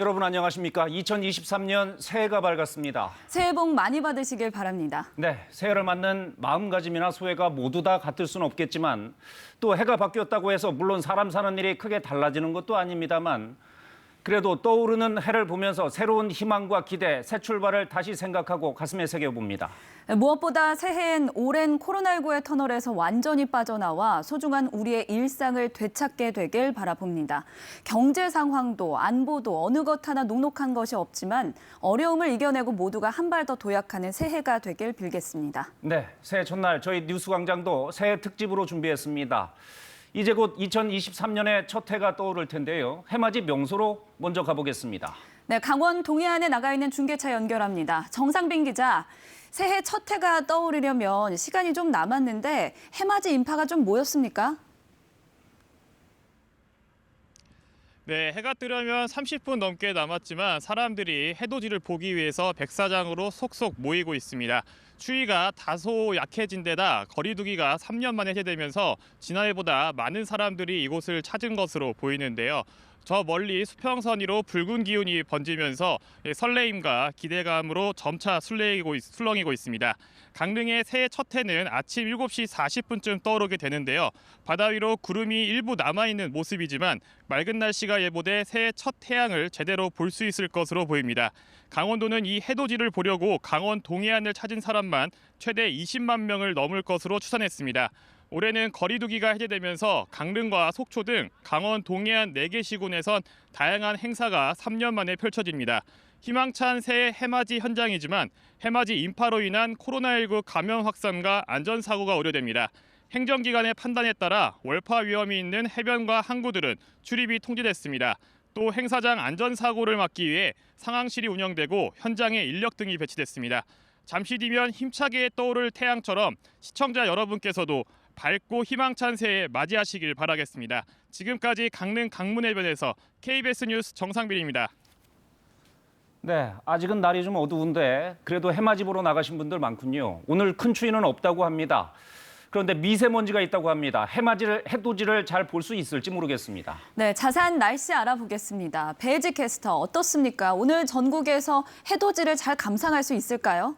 여러분 안녕하십니까? 2023년 새해가 밝았습니다. 새해 복 많이 받으시길 바랍니다. 네, 새해를 맞는 마음가짐이나 소회가 모두 다 같을 수는 없겠지만 또 해가 바뀌었다고 해서 물론 사람 사는 일이 크게 달라지는 것도 아닙니다만 그래도 떠오르는 해를 보면서 새로운 희망과 기대, 새 출발을 다시 생각하고 가슴에 새겨봅니다. 무엇보다 새해엔 오랜 코로나19의 터널에서 완전히 빠져나와 소중한 우리의 일상을 되찾게 되길 바라봅니다. 경제 상황도 안보도 어느 것 하나 녹록한 것이 없지만 어려움을 이겨내고 모두가 한 발 더 도약하는 새해가 되길 빌겠습니다. 네, 새해 첫날 저희 뉴스광장도 새해 특집으로 준비했습니다. 이제 곧 2023년의 첫 해가 떠오를 텐데요. 해맞이 명소로 먼저 가보겠습니다. 네, 강원 동해안에 나가 있는 중계차 연결합니다. 정상빈 기자, 새해 첫 해가 떠오르려면 시간이 좀 남았는데 해맞이 인파가 좀 모였습니까? 네, 해가 뜨려면 30분 넘게 남았지만 사람들이 해돋이를 보기 위해서 백사장으로 속속 모이고 있습니다. 추위가 다소 약해진 데다 거리두기가 3년 만에 해제되면서 지난해보다 많은 사람들이 이곳을 찾은 것으로 보이는데요. 저 멀리 수평선 위로 붉은 기운이 번지면서 설레임과 기대감으로 점차 술렁이고 있습니다. 강릉의 새해 첫 해는 아침 7시 40분쯤 떠오르게 되는데요. 바다 위로 구름이 일부 남아있는 모습이지만 맑은 날씨가 예보돼 새해 첫 태양을 제대로 볼 수 있을 것으로 보입니다. 강원도는 이 해돋이를 보려고 강원 동해안을 찾은 사람만 최대 20만 명을 넘을 것으로 추산했습니다. 올해는 거리두기가 해제되면서 강릉과 속초 등 강원 동해안 4개 시군에선 다양한 행사가 3년 만에 펼쳐집니다. 희망찬 새해 해맞이 현장이지만 해맞이 인파로 인한 코로나19 감염 확산과 안전사고가 우려됩니다. 행정기관의 판단에 따라 월파 위험이 있는 해변과 항구들은 출입이 통제됐습니다. 또 행사장 안전사고를 막기 위해 상황실이 운영되고 현장에 인력 등이 배치됐습니다. 잠시 뒤면 힘차게 떠오를 태양처럼 시청자 여러분께서도 밝고 희망찬 새해 맞이하시길 바라겠습니다. 지금까지 강릉 강문해변에서 KBS 뉴스 정상빈입니다. 네, 아직은 날이 좀 어두운데 그래도 해맞이 보러 나가신 분들 많군요. 오늘 큰 추위는 없다고 합니다. 그런데 미세먼지가 있다고 합니다. 해돋이를 잘 볼 수 있을지 모르겠습니다. 네, 자세한 날씨 알아보겠습니다. 배지 캐스터 어떻습니까? 오늘 전국에서 해돋이를 잘 감상할 수 있을까요?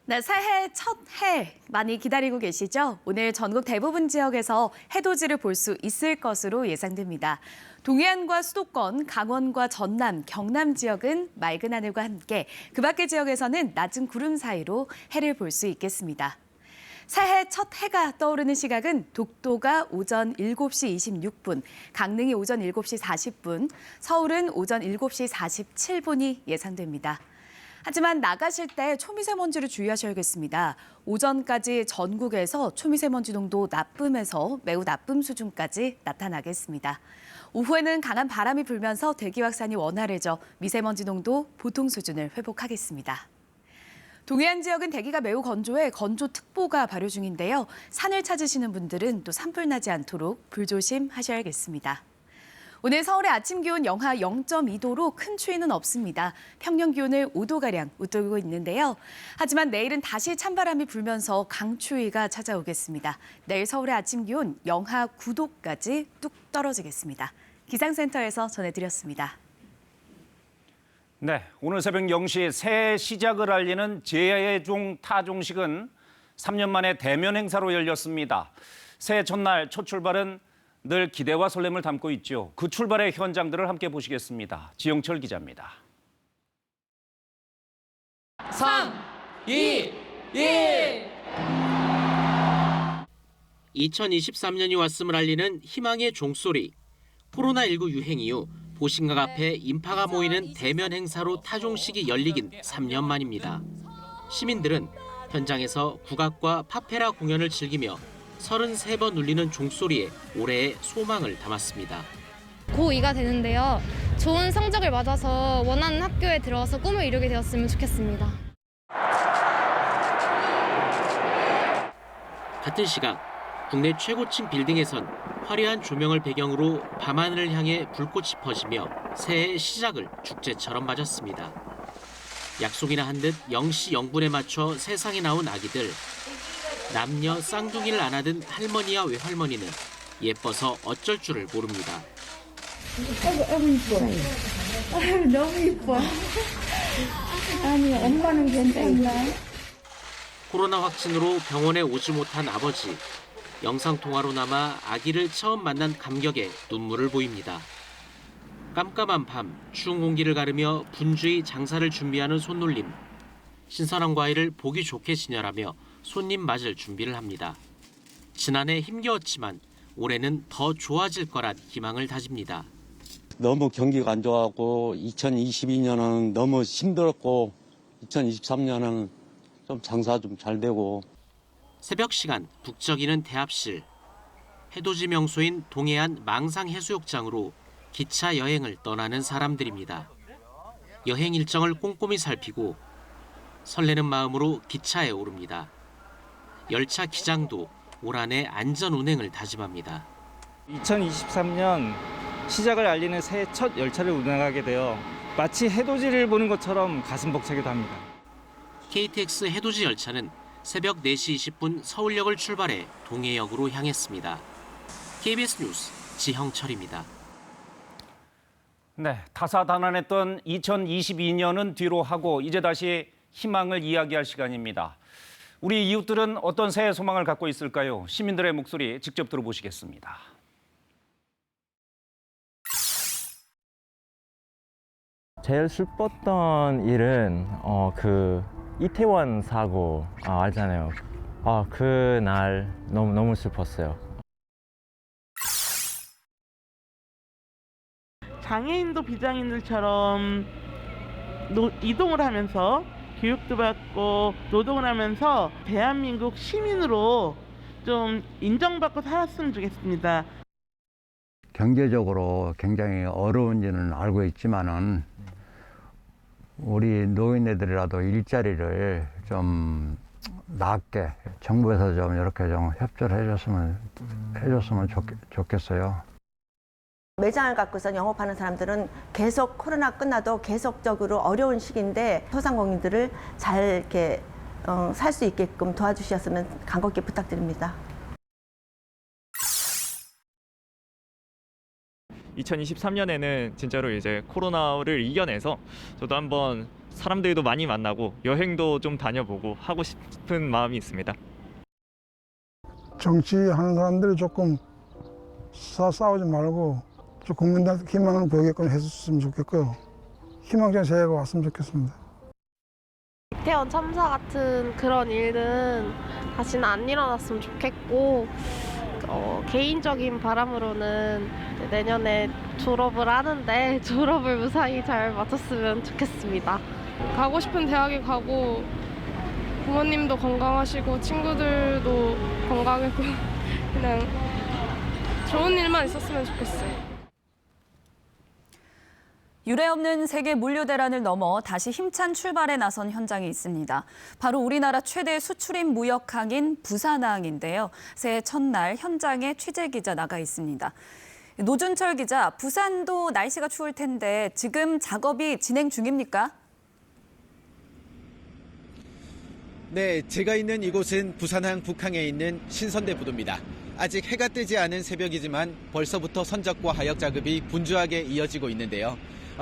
네, 새해 첫 해 많이 기다리고 계시죠? 오늘 전국 대부분 지역에서 해돋이를 볼 수 있을 것으로 예상됩니다. 동해안과 수도권, 강원과 전남, 경남 지역은 맑은 하늘과 함께 그 밖의 지역에서는 낮은 구름 사이로 해를 볼 수 있겠습니다. 새해 첫 해가 떠오르는 시각은 독도가 오전 7시 26분, 강릉이 오전 7시 40분, 서울은 오전 7시 47분이 예상됩니다. 하지만 나가실 때 초미세먼지를 주의하셔야겠습니다. 오전까지 전국에서 초미세먼지 농도 나쁨에서 매우 나쁨 수준까지 나타나겠습니다. 오후에는 강한 바람이 불면서 대기 확산이 원활해져 미세먼지 농도 보통 수준을 회복하겠습니다. 동해안 지역은 대기가 매우 건조해 건조특보가 발효 중인데요. 산을 찾으시는 분들은 또 산불 나지 않도록 불조심하셔야겠습니다. 오늘 서울의 아침 기온 영하 0.2도로 큰 추위는 없습니다. 평년 기온을 5도가량 웃돌고 있는데요. 하지만 내일은 다시 찬바람이 불면서 강추위가 찾아오겠습니다. 내일 서울의 아침 기온 영하 9도까지 뚝 떨어지겠습니다. 기상센터에서 전해드렸습니다. 네, 오늘 새벽 0시 새해 시작을 알리는 제종 타종식은 3년 만에 대면 행사로 열렸습니다. 새해 첫날 첫 출발은 늘 기대와 설렘을 담고 있죠. 그 출발의 현장들을 함께 보시겠습니다. 지영철 기자입니다. 3, 2, 1. 2023년이 왔음을 알리는 희망의 종소리. 코로나19 유행 이후 보신각 앞에 인파가 모이는 대면 행사로 타종식이 열리긴 3년 만입니다. 시민들은 현장에서 국악과 파페라 공연을 즐기며 33번 울리는 종소리에 올해의 소망을 담았습니다. 고2가 되는데요. 좋은 성적을 맞아서 원하는 학교에 들어가서 꿈을 이루게 되었으면 좋겠습니다. 같은 시각 국내 최고층 빌딩에선 화려한 조명을 배경으로 밤하늘을 향해 불꽃이 퍼지며 새해의 시작을 축제처럼 맞았습니다. 약속이나 한 듯 0시 0분에 맞춰 세상에 나온 아기들. 남녀 쌍둥이를 안아든 할머니와 외할머니는 예뻐서 어쩔 줄을 모릅니다. 아이고 이뻐. 아유 너무 이뻐. 아니 엄마는 괜찮나? 코로나 확진으로 병원에 오지 못한 아버지. 영상통화로나마 아기를 처음 만난 감격에 눈물을 보입니다. 깜깜한 밤, 추운 공기를 가르며 분주히 장사를 준비하는 손놀림. 신선한 과일을 보기 좋게 진열하며 손님 맞을 준비를 합니다. 지난해 힘겨웠지만 올해는 더 좋아질 거란 희망을 다집니다. 너무 경기가 안 좋아하고 2022년은 너무 힘들었고 2023년은 좀 장사 좀 잘 되고. 새벽 시간 북적이는 대합실. 해돋이 명소인 동해안 망상해수욕장으로 기차 여행을 떠나는 사람들입니다. 여행 일정을 꼼꼼히 살피고 설레는 마음으로 기차에 오릅니다. 열차 기장도 올 한해 안전 운행을 다짐합니다. 2023년 시작을 알리는 새해 첫 열차를 운행하게 되어 마치 해돋이를 보는 것처럼 가슴 벅차기도 합니다. KTX 해돋이 열차는 새벽 4시 20분 서울역을 출발해 동해역으로 향했습니다. KBS 뉴스 지형철입니다. 네, 다사다난했던 2022년은 뒤로 하고 이제 다시 희망을 이야기할 시간입니다. 우리 이웃들은 어떤 새해 소망을 갖고 있을까요? 시민들의 목소리 직접 들어보시겠습니다. 제일 슬펐던 일은 그 이태원 사고 알잖아요. 그날 너무 슬펐어요. 장애인도 비장애인들처럼 이동을 하면서 교육도 받고 노동을 하면서 대한민국 시민으로 좀 인정받고 살았으면 좋겠습니다. 경제적으로 굉장히 어려운지는 알고 있지만은 우리 노인네들이라도 일자리를 좀 낫게 정부에서 좀 이렇게 좀 협조를 해줬으면 좋겠어요. 매장을 갖고서 영업하는 사람들은 계속 코로나 끝나도 계속적으로 어려운 시기인데 소상공인들을 잘 이렇게 살 수 있게끔 도와주셨으면 간곡히 부탁드립니다. 2023년에는 진짜로 이제 코로나를 이겨내서 저도 한번 사람들도 많이 만나고 여행도 좀 다녀보고 하고 싶은 마음이 있습니다. 정치하는 사람들이 조금 싸우지 말고 국민들한테 희망을 보이게끔 해줬으면 좋겠고요. 희망찬 새해가 왔으면 좋겠습니다. 이태원 참사 같은 그런 일은 다시는 안 일어났으면 좋겠고 개인적인 바람으로는 내년에 졸업을 하는데 졸업을 무사히 잘 마쳤으면 좋겠습니다. 가고 싶은 대학에 가고 부모님도 건강하시고 친구들도 건강하고 그냥 좋은 일만 있었으면 좋겠어요. 유례없는 세계 물류 대란을 넘어 다시 힘찬 출발에 나선 현장이 있습니다. 바로 우리나라 최대 수출입 무역항인 부산항인데요. 새해 첫날 현장에 취재 기자 나가 있습니다. 노준철 기자, 부산도 날씨가 추울 텐데 지금 작업이 진행 중입니까? 네, 제가 있는 이곳은 부산항 북항에 있는 신선대 부두입니다. 아직 해가 뜨지 않은 새벽이지만 벌써부터 선적과 하역 작업이 분주하게 이어지고 있는데요.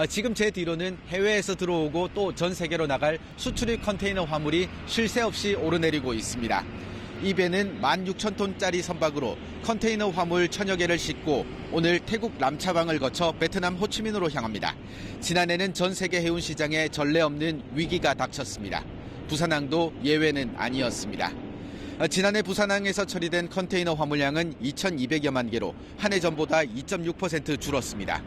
지금 제 뒤로는 해외에서 들어오고 또 전 세계로 나갈 수출입 컨테이너 화물이 쉴 새 없이 오르내리고 있습니다. 이 배는 16,000톤짜리 선박으로 컨테이너 화물 1000여 개를 싣고 오늘 태국 람차방을 거쳐 베트남 호치민으로 향합니다. 지난해는 전 세계 해운 시장에 전례 없는 위기가 닥쳤습니다. 부산항도 예외는 아니었습니다. 지난해 부산항에서 처리된 컨테이너 화물량은 2,200여만 개로 한 해 전보다 2.6% 줄었습니다.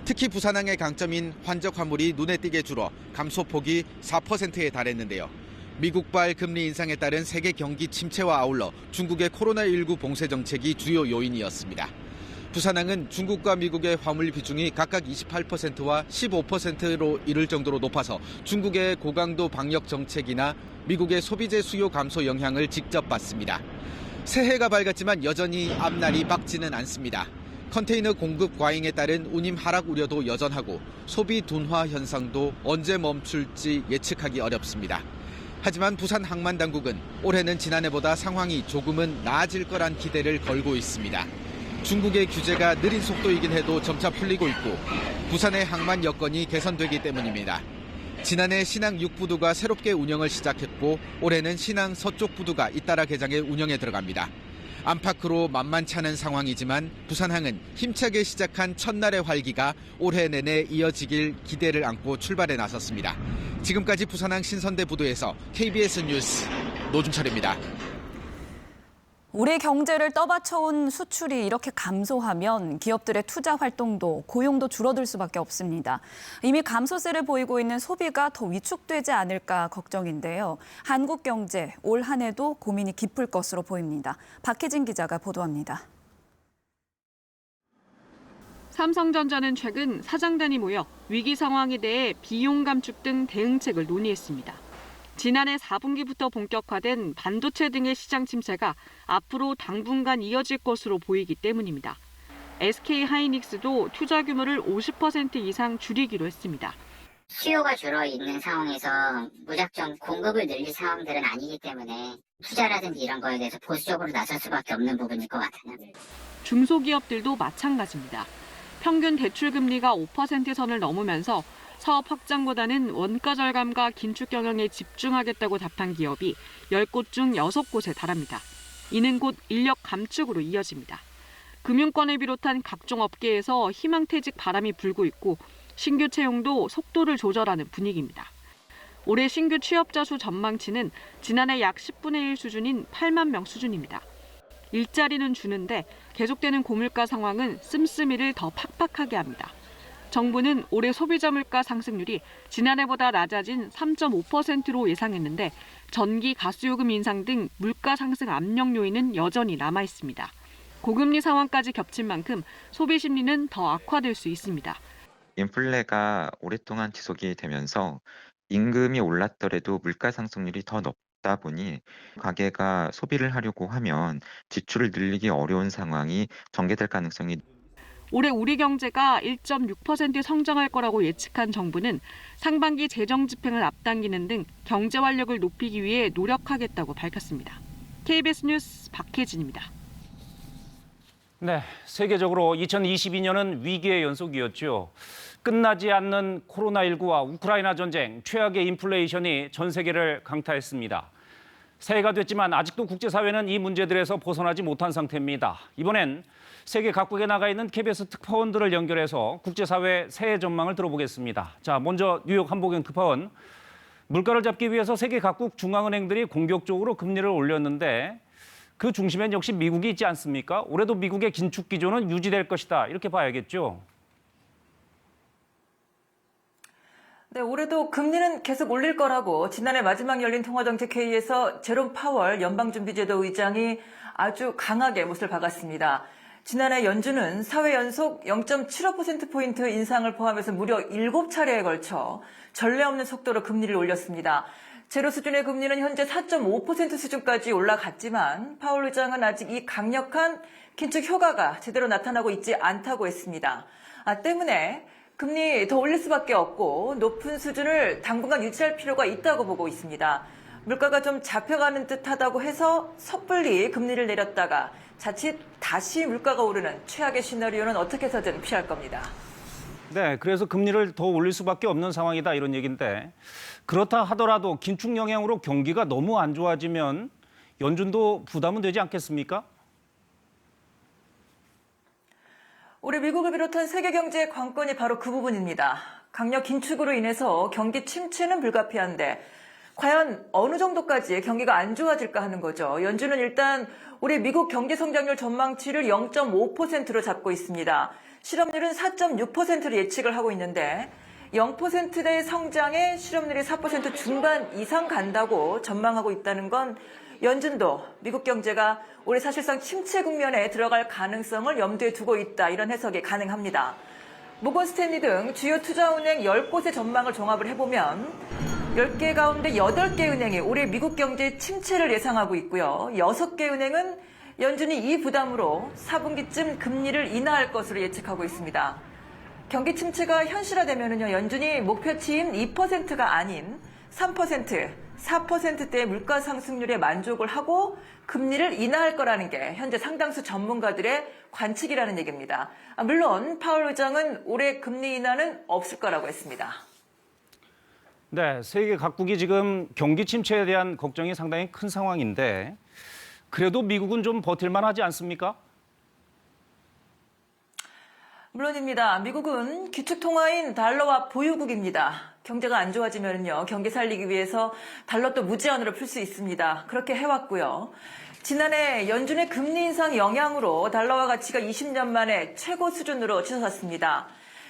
특히 부산항의 강점인 환적 화물이 눈에 띄게 줄어 감소폭이 4%에 달했는데요. 미국발 금리 인상에 따른 세계 경기 침체와 아울러 중국의 코로나19 봉쇄 정책이 주요 요인이었습니다. 부산항은 중국과 미국의 화물 비중이 각각 28%와 15%로 이를 정도로 높아서 중국의 고강도 방역 정책이나 미국의 소비재 수요 감소 영향을 직접 받습니다. 새해가 밝았지만 여전히 앞날이 밝지는 않습니다. 컨테이너 공급 과잉에 따른 운임 하락 우려도 여전하고 소비 둔화 현상도 언제 멈출지 예측하기 어렵습니다. 하지만 부산 항만당국은 올해는 지난해보다 상황이 조금은 나아질 거란 기대를 걸고 있습니다. 중국의 규제가 느린 속도이긴 해도 점차 풀리고 있고 부산의 항만 여건이 개선되기 때문입니다. 지난해 신항 6부두가 새롭게 운영을 시작했고 올해는 신항 서쪽 부두가 잇따라 개장해 운영에 들어갑니다. 안팎으로 만만찮은 상황이지만 부산항은 힘차게 시작한 첫날의 활기가 올해 내내 이어지길 기대를 안고 출발에 나섰습니다. 지금까지 부산항 신선대 부두에서 KBS 뉴스 노준철입니다. 우리 경제를 떠받쳐온 수출이 이렇게 감소하면 기업들의 투자 활동도 고용도 줄어들 수밖에 없습니다. 이미 감소세를 보이고 있는 소비가 더 위축되지 않을까 걱정인데요. 한국 경제 올 한 해도 고민이 깊을 것으로 보입니다. 박혜진 기자가 보도합니다. 삼성전자는 최근 사장단이 모여 위기 상황에 대해 비용 감축 등 대응책을 논의했습니다. 지난해 4분기부터 본격화된 반도체 등의 시장 침체가 앞으로 당분간 이어질 것으로 보이기 때문입니다. SK하이닉스도 투자 규모를 50% 이상 줄이기로 했습니다. 수요가 줄어 있는 상황에서 무작정 공급을 늘릴 상황들은 아니기 때문에 투자라든지 이런 거에 대해서 보수적으로 나설 수밖에 없는 부분일 것 같아요. 중소기업들도 마찬가지입니다. 평균 대출 금리가 5% 선을 넘으면서 사업 확장보다는 원가 절감과 긴축 경영에 집중하겠다고 답한 기업이 10곳 중 6곳에 달합니다. 이는 곧 인력 감축으로 이어집니다. 금융권을 비롯한 각종 업계에서 희망퇴직 바람이 불고 있고 신규 채용도 속도를 조절하는 분위기입니다. 올해 신규 취업자 수 전망치는 지난해 약 10분의 1 수준인 8만 명 수준입니다. 일자리는 주는데 계속되는 고물가 상황은 씀씀이를 더 팍팍하게 합니다. 정부는 올해 소비자 물가 상승률이 지난해보다 낮아진 3.5%로 예상했는데 전기, 가스요금 인상 등 물가 상승 압력 요인은 여전히 남아 있습니다. 고금리 상황까지 겹친 만큼 소비 심리는 더 악화될 수 있습니다. 인플레가 오랫동안 지속이 되면서 임금이 올랐더라도 물가 상승률이 더 높다 보니 가게가 소비를 하려고 하면 지출을 늘리기 어려운 상황이 전개될 가능성이 올해 우리 경제가 1.6% 성장할 거라고 예측한 정부는 상반기 재정 집행을 앞당기는 등 경제 활력을 높이기 위해 노력하겠다고 밝혔습니다. KBS 뉴스 박혜진입니다. 네, 세계적으로 2022년은 위기의 연속이었죠. 끝나지 않는 코로나19와 우크라이나 전쟁, 최악의 인플레이션이 전 세계를 강타했습니다. 새해가 됐지만 아직도 국제사회는 이 문제들에서 벗어나지 못한 상태입니다. 이번엔 세계 각국에 나가 있는 KBS 특파원들을 연결해서 국제사회 새해 전망을 들어보겠습니다. 자, 먼저 뉴욕 한보경 특파원. 물가를 잡기 위해서 세계 각국 중앙은행들이 공격적으로 금리를 올렸는데 그 중심엔 역시 미국이 있지 않습니까? 올해도 미국의 긴축 기조는 유지될 것이다. 이렇게 봐야겠죠. 네, 올해도 금리는 계속 올릴 거라고 지난해 마지막 열린 통화정책회의에서 제롬 파월 연방준비제도 의장이 아주 강하게 못을 박았습니다. 지난해 연준은 4회 연속 0.75%포인트 인상을 포함해서 무려 7차례에 걸쳐 전례 없는 속도로 금리를 올렸습니다. 제로 수준의 금리는 현재 4.5% 수준까지 올라갔지만 파월 의장은 아직 이 강력한 긴축 효과가 제대로 나타나고 있지 않다고 했습니다. 때문에 금리 더 올릴 수밖에 없고 높은 수준을 당분간 유지할 필요가 있다고 보고 있습니다. 물가가 좀 잡혀가는 듯하다고 해서 섣불리 금리를 내렸다가 자칫 다시 물가가 오르는 최악의 시나리오는 어떻게 해서든 피할 겁니다. 네, 그래서 금리를 더 올릴 수밖에 없는 상황이다 이런 얘기인데 그렇다 하더라도 긴축 영향으로 경기가 너무 안 좋아지면 연준도 부담은 되지 않겠습니까? 올해 미국을 비롯한 세계 경제의 관건이 바로 그 부분입니다. 강력 긴축으로 인해서 경기 침체는 불가피한데 과연 어느 정도까지 경기가 안 좋아질까 하는 거죠. 연준은 일단 올해 미국 경제 성장률 전망치를 0.5%로 잡고 있습니다. 실업률은 4.6%로 예측을 하고 있는데 0%대 성장에 실업률이 4% 중반 이상 간다고 전망하고 있다는 건 연준도 미국 경제가 올해 사실상 침체 국면에 들어갈 가능성을 염두에 두고 있다 이런 해석이 가능합니다. 모건 스탠리 등 주요 투자은행 10곳의 전망을 종합을 해보면 10개 가운데 8개 은행이 올해 미국 경제 침체를 예상하고 있고요. 6개 은행은 연준이 이 부담으로 4분기쯤 금리를 인하할 것으로 예측하고 있습니다. 경기 침체가 현실화되면요, 연준이 목표치인 2%가 아닌 3%, 4%대의 물가 상승률에 만족을 하고 금리를 인하할 거라는 게 현재 상당수 전문가들의 관측이라는 얘기입니다. 물론 파월 의장은 올해 금리 인하는 없을 거라고 했습니다. 네, 세계 각국이 지금 경기 침체에 대한 걱정이 상당히 큰 상황인데 그래도 미국은 좀 버틸만 하지 않습니까? 물론입니다. 미국은 기축통화인 달러와 보유국입니다. 경제가 안 좋아지면요, 경기 살리기 위해서 달러 또 무제한으로 풀 수 있습니다. 그렇게 해왔고요. 지난해 연준의 금리 인상 영향으로 달러화 가치가 20년 만에 최고 수준으로 치솟았습니다.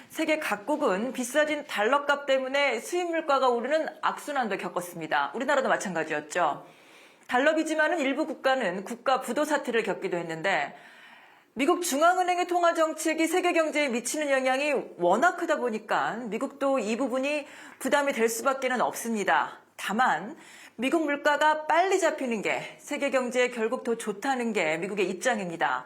세계 각국은 비싸진 달러값 때문에 수입 물가가 오르는 악순환도 겪었습니다. 우리나라도 마찬가지였죠. 달러 빚지만은 일부 국가는 국가 부도 사태를 겪기도 했는데 미국 중앙은행의 통화 정책이 세계 경제에 미치는 영향이 워낙 크다 보니까 미국도 이 부분이 부담이 될 수밖에는 없습니다. 다만 미국 물가가 빨리 잡히는 게 세계 경제에 결국 더 좋다는 게 미국의 입장입니다.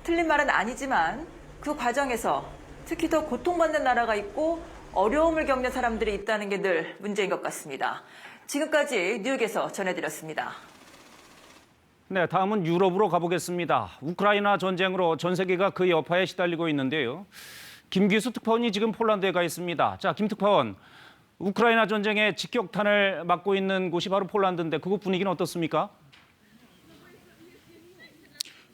틀린 말은 아니지만 그 과정에서 특히 더 고통받는 나라가 있고 어려움을 겪는 사람들이 있다는 게 늘 문제인 것 같습니다. 지금까지 뉴욕에서 전해드렸습니다. 네, 다음은 유럽으로 가보겠습니다. 우크라이나 전쟁으로 전 세계가 그 여파에 시달리고 있는데요. 김기수 특파원이 지금 폴란드에 가 있습니다. 자, 김 특파원, 우크라이나 전쟁의 직격탄을 맞고 있는 곳이 바로 폴란드인데 그곳 분위기는 어떻습니까?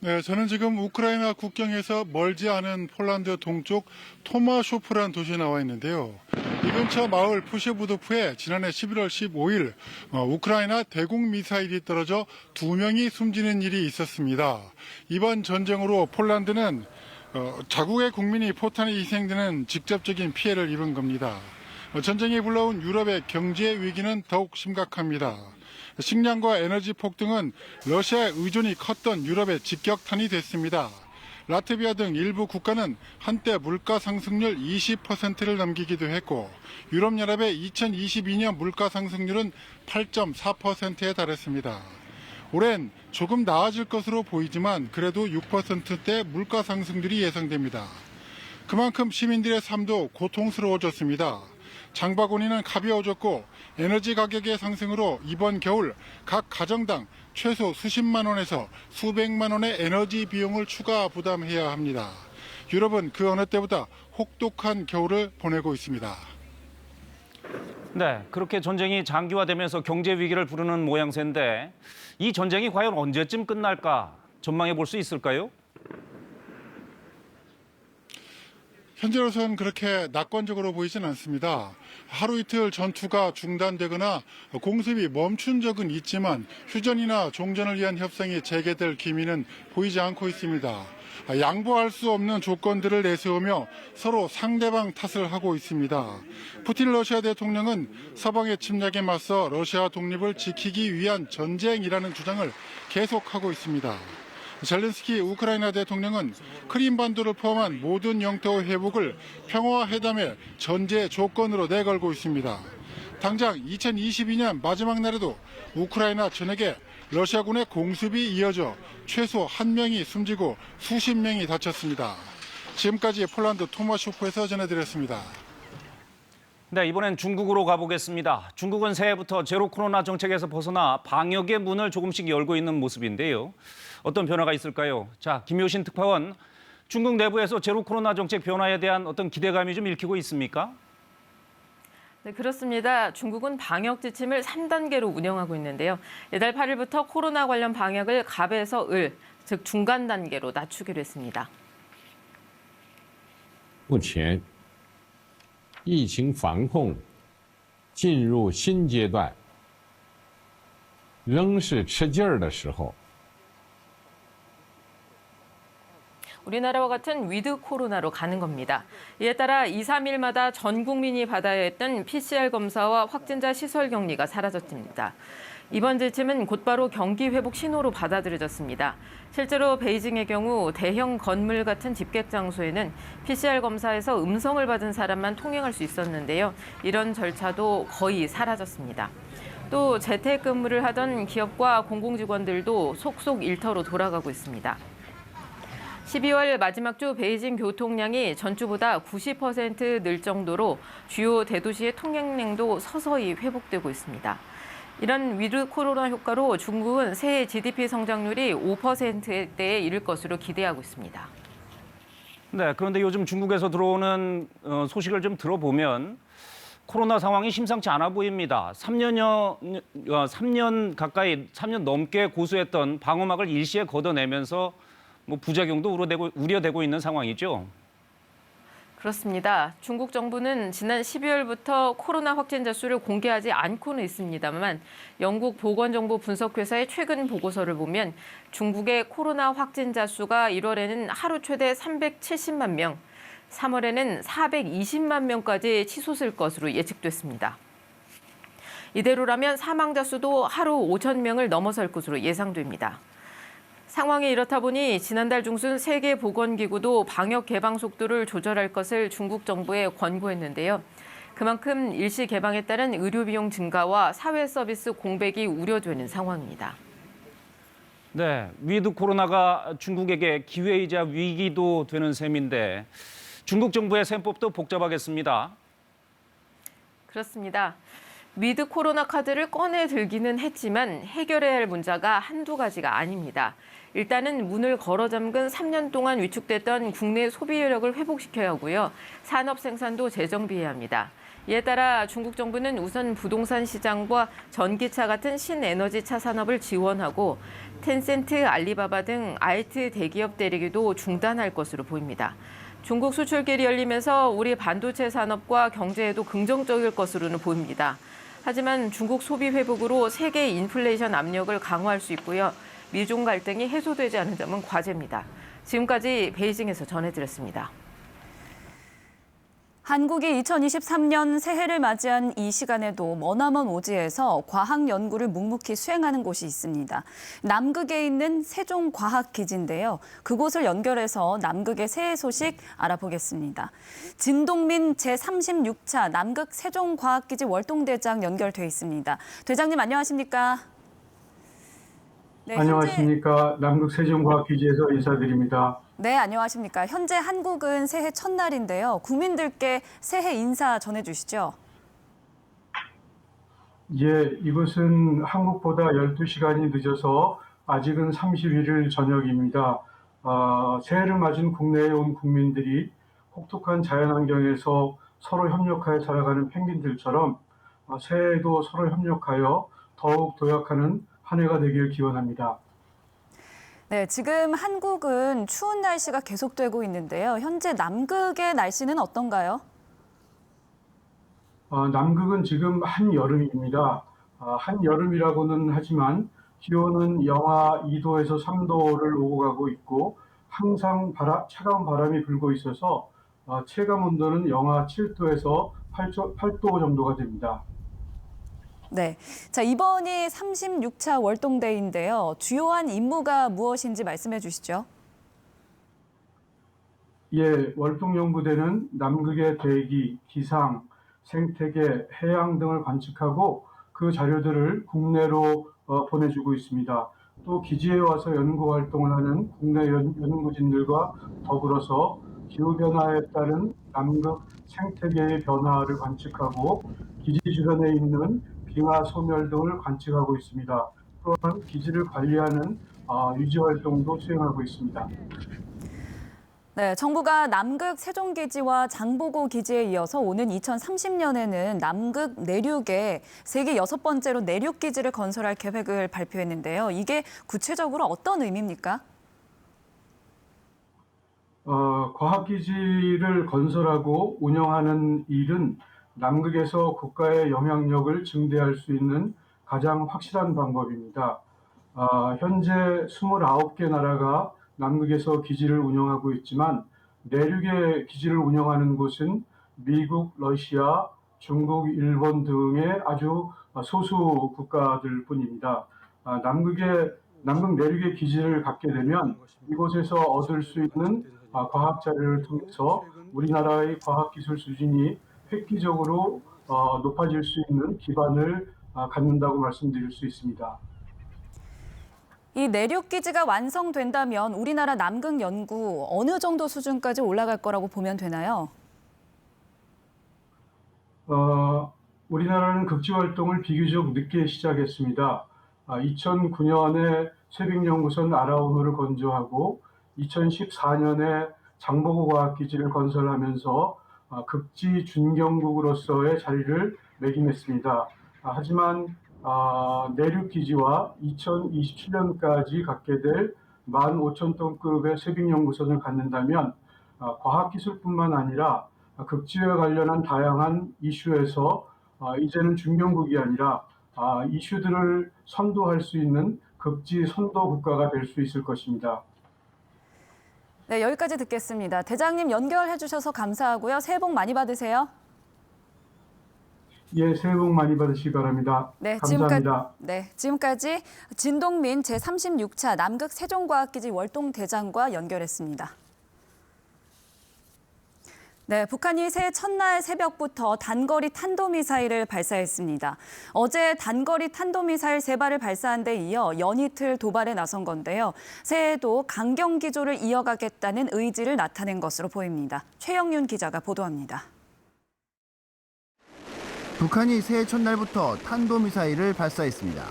네, 저는 지금 우크라이나 국경에서 멀지 않은 폴란드 동쪽 토마쇼프라는 도시에 나와 있는데요. 이 근처 마을 푸셰부도프에 지난해 11월 15일 우크라이나 대공 미사일이 떨어져 2명이 숨지는 일이 있었습니다. 이번 전쟁으로 폴란드는 자국의 국민이 포탄에 희생되는 직접적인 피해를 입은 겁니다. 전쟁이 불러온 유럽의 경제 위기는 더욱 심각합니다. 식량과 에너지 폭등은 러시아의 의존이 컸던 유럽의 직격탄이 됐습니다. 라트비아 등 일부 국가는 한때 물가 상승률 20%를 넘기기도 했고 유럽연합의 2022년 물가 상승률은 8.4%에 달했습니다. 올해는 조금 나아질 것으로 보이지만 그래도 6%대 물가 상승률이 예상됩니다. 그만큼 시민들의 삶도 고통스러워졌습니다. 장바구니는 가벼워졌고 에너지 가격의 상승으로 이번 겨울 각 가정당 최소 수십만 원에서 수백만 원의 에너지 비용을 추가 부담해야 합니다. 유럽은 그 어느 때보다 혹독한 겨울을 보내고 있습니다. 네, 그렇게 전쟁이 장기화되면서 경제 위기를 부르는 모양새인데 이 전쟁이 과연 언제쯤 끝날까 전망해 볼 수 있을까요? 현재로서는 그렇게 낙관적으로 보이진 않습니다. 하루 이틀 전투가 중단되거나 공습이 멈춘 적은 있지만 휴전이나 종전을 위한 협상이 재개될 기미는 보이지 않고 있습니다. 양보할 수 없는 조건들을 내세우며 서로 상대방 탓을 하고 있습니다. 푸틴 러시아 대통령은 서방의 침략에 맞서 러시아 독립을 지키기 위한 전쟁이라는 주장을 계속하고 있습니다. 젤렌스키 우크라이나 대통령은 크림반도를 포함한 모든 영토 회복을 평화회담의 전제 조건으로 내걸고 있습니다. 당장 2022년 마지막 날에도 우크라이나 전역에 러시아군의 공습이 이어져 최소 1명이 숨지고 수십 명이 다쳤습니다. 지금까지 폴란드 토마쇼프에서 전해드렸습니다. 네, 이번엔 중국으로 가보겠습니다. 중국은 새해부터 제로 코로나 정책에서 벗어나 방역의 문을 조금씩 열고 있는 모습인데요. 어떤 변화가 있을까요? 자, 김효신 특파원, 중국 내부에서 제로 코로나 정책 변화에 대한 어떤 기대감이 좀 읽히고 있습니까? 네, 그렇습니다. 중국은 방역 지침을 3단계로 운영하고 있는데요. 이달 8일부터 코로나 관련 방역을 갑에서 을, 즉 중간 단계로 낮추기로 했습니다. 目前疫情防控进入新阶段，仍是吃劲儿的时候。 우리나라와 같은 위드 코로나로 가는 겁니다. 이에 따라 2, 3일마다 전 국민이 받아야 했던 PCR 검사와 확진자 시설 격리가 사라졌습니다. 이번 지침은 곧바로 경기 회복 신호로 받아들여졌습니다. 실제로 베이징의 경우 대형 건물 같은 집객 장소에는 PCR 검사에서 음성을 받은 사람만 통행할 수 있었는데요. 이런 절차도 거의 사라졌습니다. 또 재택근무를 하던 기업과 공공직원들도 속속 일터로 돌아가고 있습니다. 12월 마지막 주 베이징 교통량이 전주보다 90% 늘 정도로 주요 대도시의 통행량도 서서히 회복되고 있습니다. 이런 위드 코로나 효과로 중국은 새해 GDP 성장률이 5%대에 이를 것으로 기대하고 있습니다. 네, 그런데 요즘 중국에서 들어오는 소식을 좀 들어보면 코로나 상황이 심상치 않아 보입니다. 3년 가까이, 3년 넘게 고수했던 방어막을 일시에 걷어내면서 뭐 부작용도 우려되고 있는 상황이죠. 그렇습니다. 중국 정부는 지난 12월부터 코로나 확진자 수를 공개하지 않고는 있습니다만 영국 보건정보분석회사의 최근 보고서를 보면 중국의 코로나 확진자 수가 1월에는 하루 최대 370만 명, 3월에는 420만 명까지 치솟을 것으로 예측됐습니다. 이대로라면 사망자 수도 하루 5천 명을 넘어설 것으로 예상됩니다. 상황이 이렇다 보니 지난달 중순 세계보건기구도 방역 개방 속도를 조절할 것을 중국 정부에 권고했는데요. 그만큼 일시 개방에 따른 의료 비용 증가와 사회 서비스 공백이 우려되는 상황입니다. 네, 위드 코로나가 중국에게 기회이자 위기도 되는 셈인데 중국 정부의 셈법도 복잡하겠습니다. 그렇습니다. 위드 코로나 카드를 꺼내 들기는 했지만 해결해야 할 문제가 한두 가지가 아닙니다. 일단은 문을 걸어 잠근 3년 동안 위축됐던 국내 소비력을 회복시켜야 하고요. 산업 생산도 재정비해야 합니다. 이에 따라 중국 정부는 우선 부동산 시장과 전기차 같은 신에너지차 산업을 지원하고 텐센트, 알리바바 등 IT 대기업 대리기도 중단할 것으로 보입니다. 중국 수출길이 열리면서 우리 반도체 산업과 경제에도 긍정적일 것으로는 보입니다. 하지만 중국 소비 회복으로 세계 인플레이션 압력을 강화할 수 있고요. 미중 갈등이 해소되지 않은 점은 과제입니다. 지금까지 베이징에서 전해드렸습니다. 한국이 2023년 새해를 맞이한 이 시간에도 머나먼 오지에서 과학 연구를 묵묵히 수행하는 곳이 있습니다. 남극에 있는 세종과학기지인데요. 그곳을 연결해서 남극의 새해 소식 알아보겠습니다. 진동민 제36차 남극 세종과학기지 월동대장 연결돼 있습니다. 대장님 안녕하십니까? 네, 안녕하십니까. 남극 세종과학기지에서 인사드립니다. 네, 안녕하십니까. 현재 한국은 새해 첫날인데요. 국민들께 새해 인사 전해주시죠. 예, 이곳은 한국보다 12시간이 늦어서 아직은 31일 저녁입니다. 새해를 맞은 국내에 온 국민들이 혹독한 자연환경에서 서로 협력하여 살아가는 펭귄들처럼 새해에도 서로 협력하여 더욱 도약하는 한 해가 되길 기원합니다. 네, 지금 한국은 추운 날씨가 계속되고 있는데요. 현재 남극의 날씨는 어떤가요? 남극은 지금 한여름입니다. 한여름이라고는 하지만 기온은 영하 2도에서 3도를 오고 가고 있고 항상 차가운 바람이 불고 있어서 체감 온도는 영하 7도에서 8도 정도가 됩니다. 네, 자 이번이 36차 월동대회인데요. 주요한 임무가 무엇인지 말씀해 주시죠. 예, 월동연구대는 남극의 대기, 기상, 생태계, 해양 등을 관측하고 그 자료들을 국내로 보내주고 있습니다. 또 기지에 와서 연구 활동을 하는 국내 연구진들과 더불어서 기후변화에 따른 남극 생태계의 변화를 관측하고 기지 주변에 있는 빙하 소멸 등을 관측하고 있습니다. 또한 기지를 관리하는 유지 활동도 수행하고 있습니다. 네, 정부가 남극 세종기지와 장보고 기지에 이어서 오는 2030년에는 남극 내륙에 세계 6번째로 내륙기지를 건설할 계획을 발표했는데요. 이게 구체적으로 어떤 의미입니까? 과학기지를 건설하고 운영하는 일은 남극에서 국가의 영향력을 증대할 수 있는 가장 확실한 방법입니다. 현재 29개 나라가 남극에서 기지를 운영하고 있지만 내륙에 기지를 운영하는 곳은 미국, 러시아, 중국, 일본 등의 아주 소수 국가들 뿐입니다. 남극 내륙의 기지를 갖게 되면 이곳에서 얻을 수 있는 과학 자료를 통해서 우리나라의 과학기술 수준이 획기적으로 높아질 수 있는 기반을 갖는다고 말씀드릴 수 있습니다. 이 내륙기지가 완성된다면 우리나라 남극 연구 어느 정도 수준까지 올라갈 거라고 보면 되나요? 우리나라는 극지 활동을 비교적 늦게 시작했습니다. 2009년에 쇠빙연구선 아라오노를 건조하고 2014년에 장보고 과학기지를 건설하면서 극지 준경국으로서의 자리를 매김했습니다. 하지만 내륙기지와 2027년까지 갖게 될 15,000톤급의 쇠빙연구선을 갖는다면 과학기술뿐만 아니라 극지와 관련한 다양한 이슈에서 이제는 준경국이 아니라 이슈들을 선도할 수 있는 극지 선도 국가가 될 수 있을 것입니다. 네, 여기까지 듣겠습니다. 대장님 연결해 주셔서 감사하고요. 새해 복 많이 받으세요. 예, 새해 복 많이 받으시기 바랍니다. 네, 감사합니다. 지금까지 진동민 제36차 남극 세종과학기지 월동대장과 연결했습니다. 네, 북한이 새해 첫날 새벽부터 단거리 탄도미사일을 발사했습니다. 어제 단거리 탄도미사일 3발을 발사한 데 이어 연이틀 도발에 나선 건데요. 새해에도 강경기조를 이어가겠다는 의지를 나타낸 것으로 보입니다. 최영윤 기자가 보도합니다. 북한이 새해 첫날부터 탄도미사일을 발사했습니다.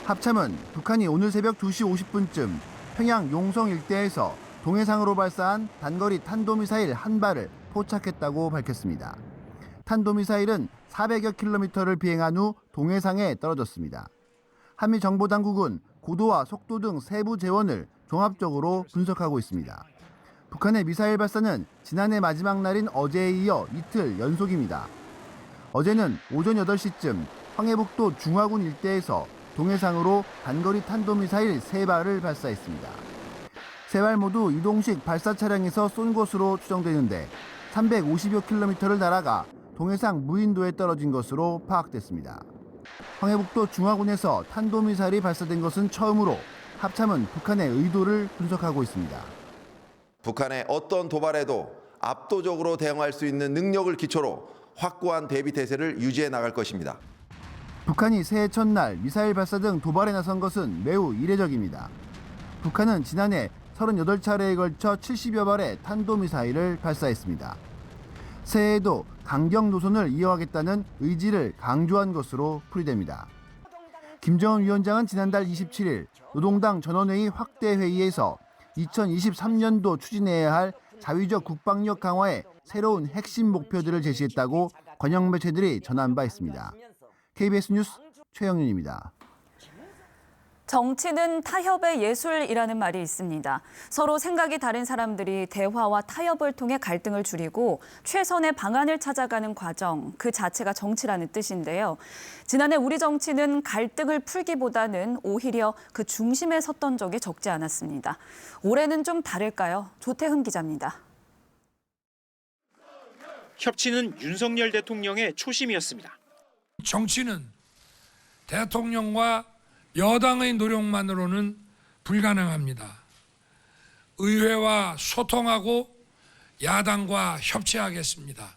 합참은 북한이 오늘 새벽 2시 50분쯤 평양 용성 일대에서 동해상으로 발사한 단거리 탄도미사일 1발을 포착했다고 밝혔습니다. 탄도미사일은 400여 킬로미터를 비행한 후 동해상에 떨어졌습니다. 한미정보당국은 고도와 속도 등 세부 재원을 종합적으로 분석하고 있습니다. 북한의 미사일 발사는 지난해 마지막 날인 어제에 이어 이틀 연속입니다. 어제는 오전 8시쯤 황해북도 중화군 일대에서 동해상으로 단거리 탄도미사일 3발을 발사했습니다. 3발 모두 이동식 발사 차량에서 쏜 것으로 추정되는데 350여 킬로미터를 날아가 동해상 무인도에 떨어진 것으로 파악됐습니다. 황해북도 중화군에서 탄도미사일이 발사된 것은 처음으로 합참은 북한의 의도를 분석하고 있습니다. 북한의 어떤 도발에도 압도적으로 대응할 수 있는 능력을 기초로 확고한 대비 태세를 유지해 나갈 것입니다. 북한이 새해 첫날 미사일 발사 등 도발에 나선 것은 매우 이례적입니다. 북한은 지난해 38차례에 걸쳐 70여 발의 탄도미사일을 발사했습니다. 새해에도 강경 노선을 이어가겠다는 의지를 강조한 것으로 풀이됩니다. 김정은 위원장은 지난달 27일 노동당 전원회의 확대 회의에서 2023년도 추진해야 할 자위적 국방력 강화의 새로운 핵심 목표들을 제시했다고 관영 매체들이 전한 바 있습니다. KBS 뉴스 최영윤입니다. 정치는 타협의 예술이라는 말이 있습니다. 서로 생각이 다른 사람들이 대화와 타협을 통해 갈등을 줄이고 최선의 방안을 찾아가는 과정, 그 자체가 정치라는 뜻인데요. 지난해 우리 정치는 갈등을 풀기보다는 오히려 그 중심에 섰던 적이 적지 않았습니다. 올해는 좀 다를까요? 조태흠 기자입니다. 협치는 윤석열 대통령의 초심이었습니다. 정치는 대통령과 여당의 노력만으로는 불가능합니다. 의회와 소통하고 야당과 협치하겠습니다.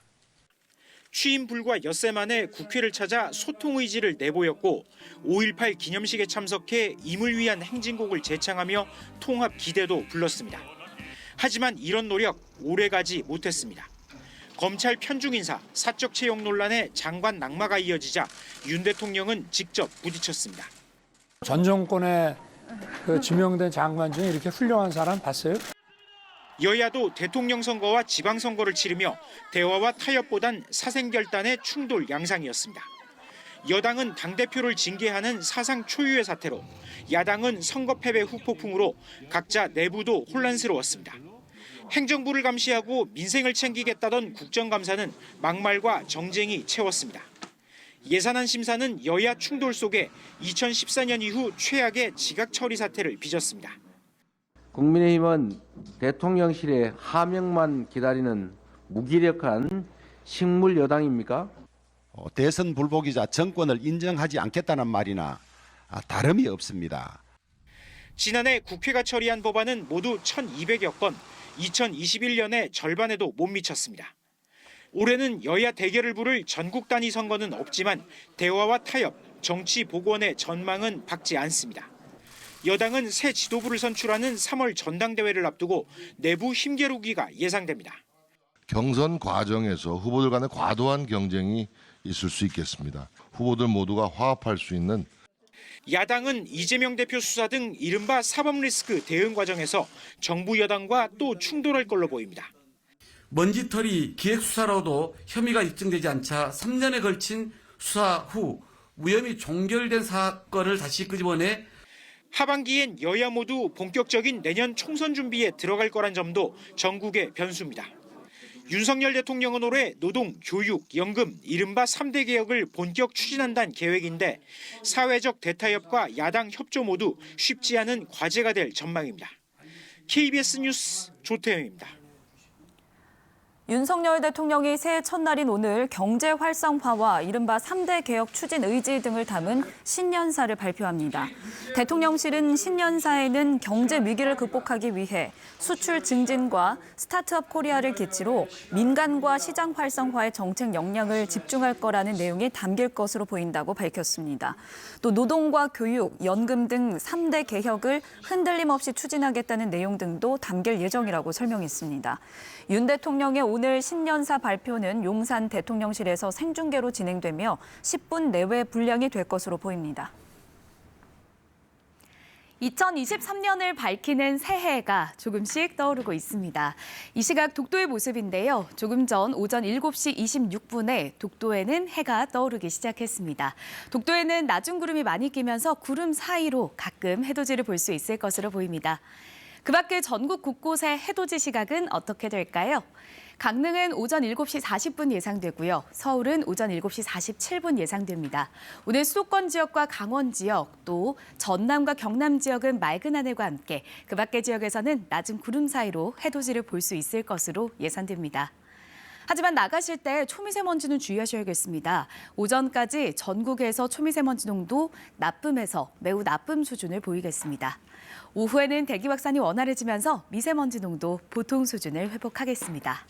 취임 불과 엿새 만에 국회를 찾아 소통 의지를 내보였고 5.18 기념식에 참석해 임을 위한 행진곡을 제창하며 통합 기대도 불렀습니다. 하지만 이런 노력 오래가지 못했습니다. 검찰 편중 인사, 사적 채용 논란에 장관 낙마가 이어지자 윤 대통령은 직접 부딪혔습니다. 전 정권에 지명된 장관 중에 이렇게 훌륭한 사람 봤어요? 여야도 대통령 선거와 지방선거를 치르며 대화와 타협보단 사생결단의 충돌 양상이었습니다. 여당은 당대표를 징계하는 사상 초유의 사태로, 야당은 선거 패배 후폭풍으로 각자 내부도 혼란스러웠습니다. 행정부를 감시하고 민생을 챙기겠다던 국정감사는 막말과 정쟁이 채웠습니다. 예산안 심사는 여야 충돌 속에 2014년 이후 최악의 지각 처리 사태를 빚었습니다. 국민의힘은 대통령실의 하명만 기다리는 무기력한 식물 여당입니까? 대선 불복이자 정권을 인정하지 않겠다는 말이나 다름이 없습니다. 지난해 국회가 처리한 법안은 모두 1,200여 건, 2021년의 절반에도 못 미쳤습니다. 올해는 여야 대결을 부를 전국 단위 선거는 없지만 대화와 타협, 정치 복원의 전망은 밝지 않습니다. 여당은 새 지도부를 선출하는 3월 전당대회를 앞두고 내부 힘겨루기가 예상됩니다. 경선 과정에서 후보들 간의 과도한 경쟁이 있을 수 있겠습니다. 후보들 모두가 화합할 수 있는 야당은 이재명 대표 수사 등 이른바 사법 리스크 대응 과정에서 정부 여당과 또 충돌할 걸로 보입니다. 먼지털이 기획수사로도 혐의가 입증되지 않자 3년에 걸친 수사 후 무혐의 종결된 사건을 다시 끄집어내 하반기엔 여야 모두 본격적인 내년 총선 준비에 들어갈 거란 점도 전국의 변수입니다. 윤석열 대통령은 올해 노동, 교육, 연금, 이른바 3대 개혁을 본격 추진한다는 계획인데 사회적 대타협과 야당 협조 모두 쉽지 않은 과제가 될 전망입니다. KBS 뉴스 조태영입니다. 윤석열 대통령이 새해 첫날인 오늘 경제 활성화와 이른바 3대 개혁 추진 의지 등을 담은 신년사를 발표합니다. 대통령실은 신년사에는 경제 위기를 극복하기 위해 수출 증진과 스타트업 코리아를 기치로 민간과 시장 활성화의 정책 역량을 집중할 거라는 내용이 담길 것으로 보인다고 밝혔습니다. 또 노동과 교육, 연금 등 3대 개혁을 흔들림 없이 추진하겠다는 내용 등도 담길 예정이라고 설명했습니다. 윤 대통령의 오늘 신년사 발표는 용산 대통령실에서 생중계로 진행되며 10분 내외 분량이 될 것으로 보입니다. 2023년을 밝히는 새해가 조금씩 떠오르고 있습니다. 이 시각 독도의 모습인데요. 조금 전 오전 7시 26분에 독도에는 해가 떠오르기 시작했습니다. 독도에는 낮은 구름이 많이 끼면서 구름 사이로 가끔 해돋이를 볼 수 있을 것으로 보입니다. 그 밖에 전국 곳곳의 해돋이 시각은 어떻게 될까요? 강릉은 오전 7시 40분 예상되고요. 서울은 오전 7시 47분 예상됩니다. 오늘 수도권 지역과 강원 지역, 또 전남과 경남 지역은 맑은 하늘과 함께 그 밖의 지역에서는 낮은 구름 사이로 해돋이를 볼 수 있을 것으로 예상됩니다. 하지만 나가실 때 초미세먼지는 주의하셔야겠습니다. 오전까지 전국에서 초미세먼지 농도 나쁨에서 매우 나쁨 수준을 보이겠습니다. 오후에는 대기 확산이 원활해지면서 미세먼지 농도 보통 수준을 회복하겠습니다.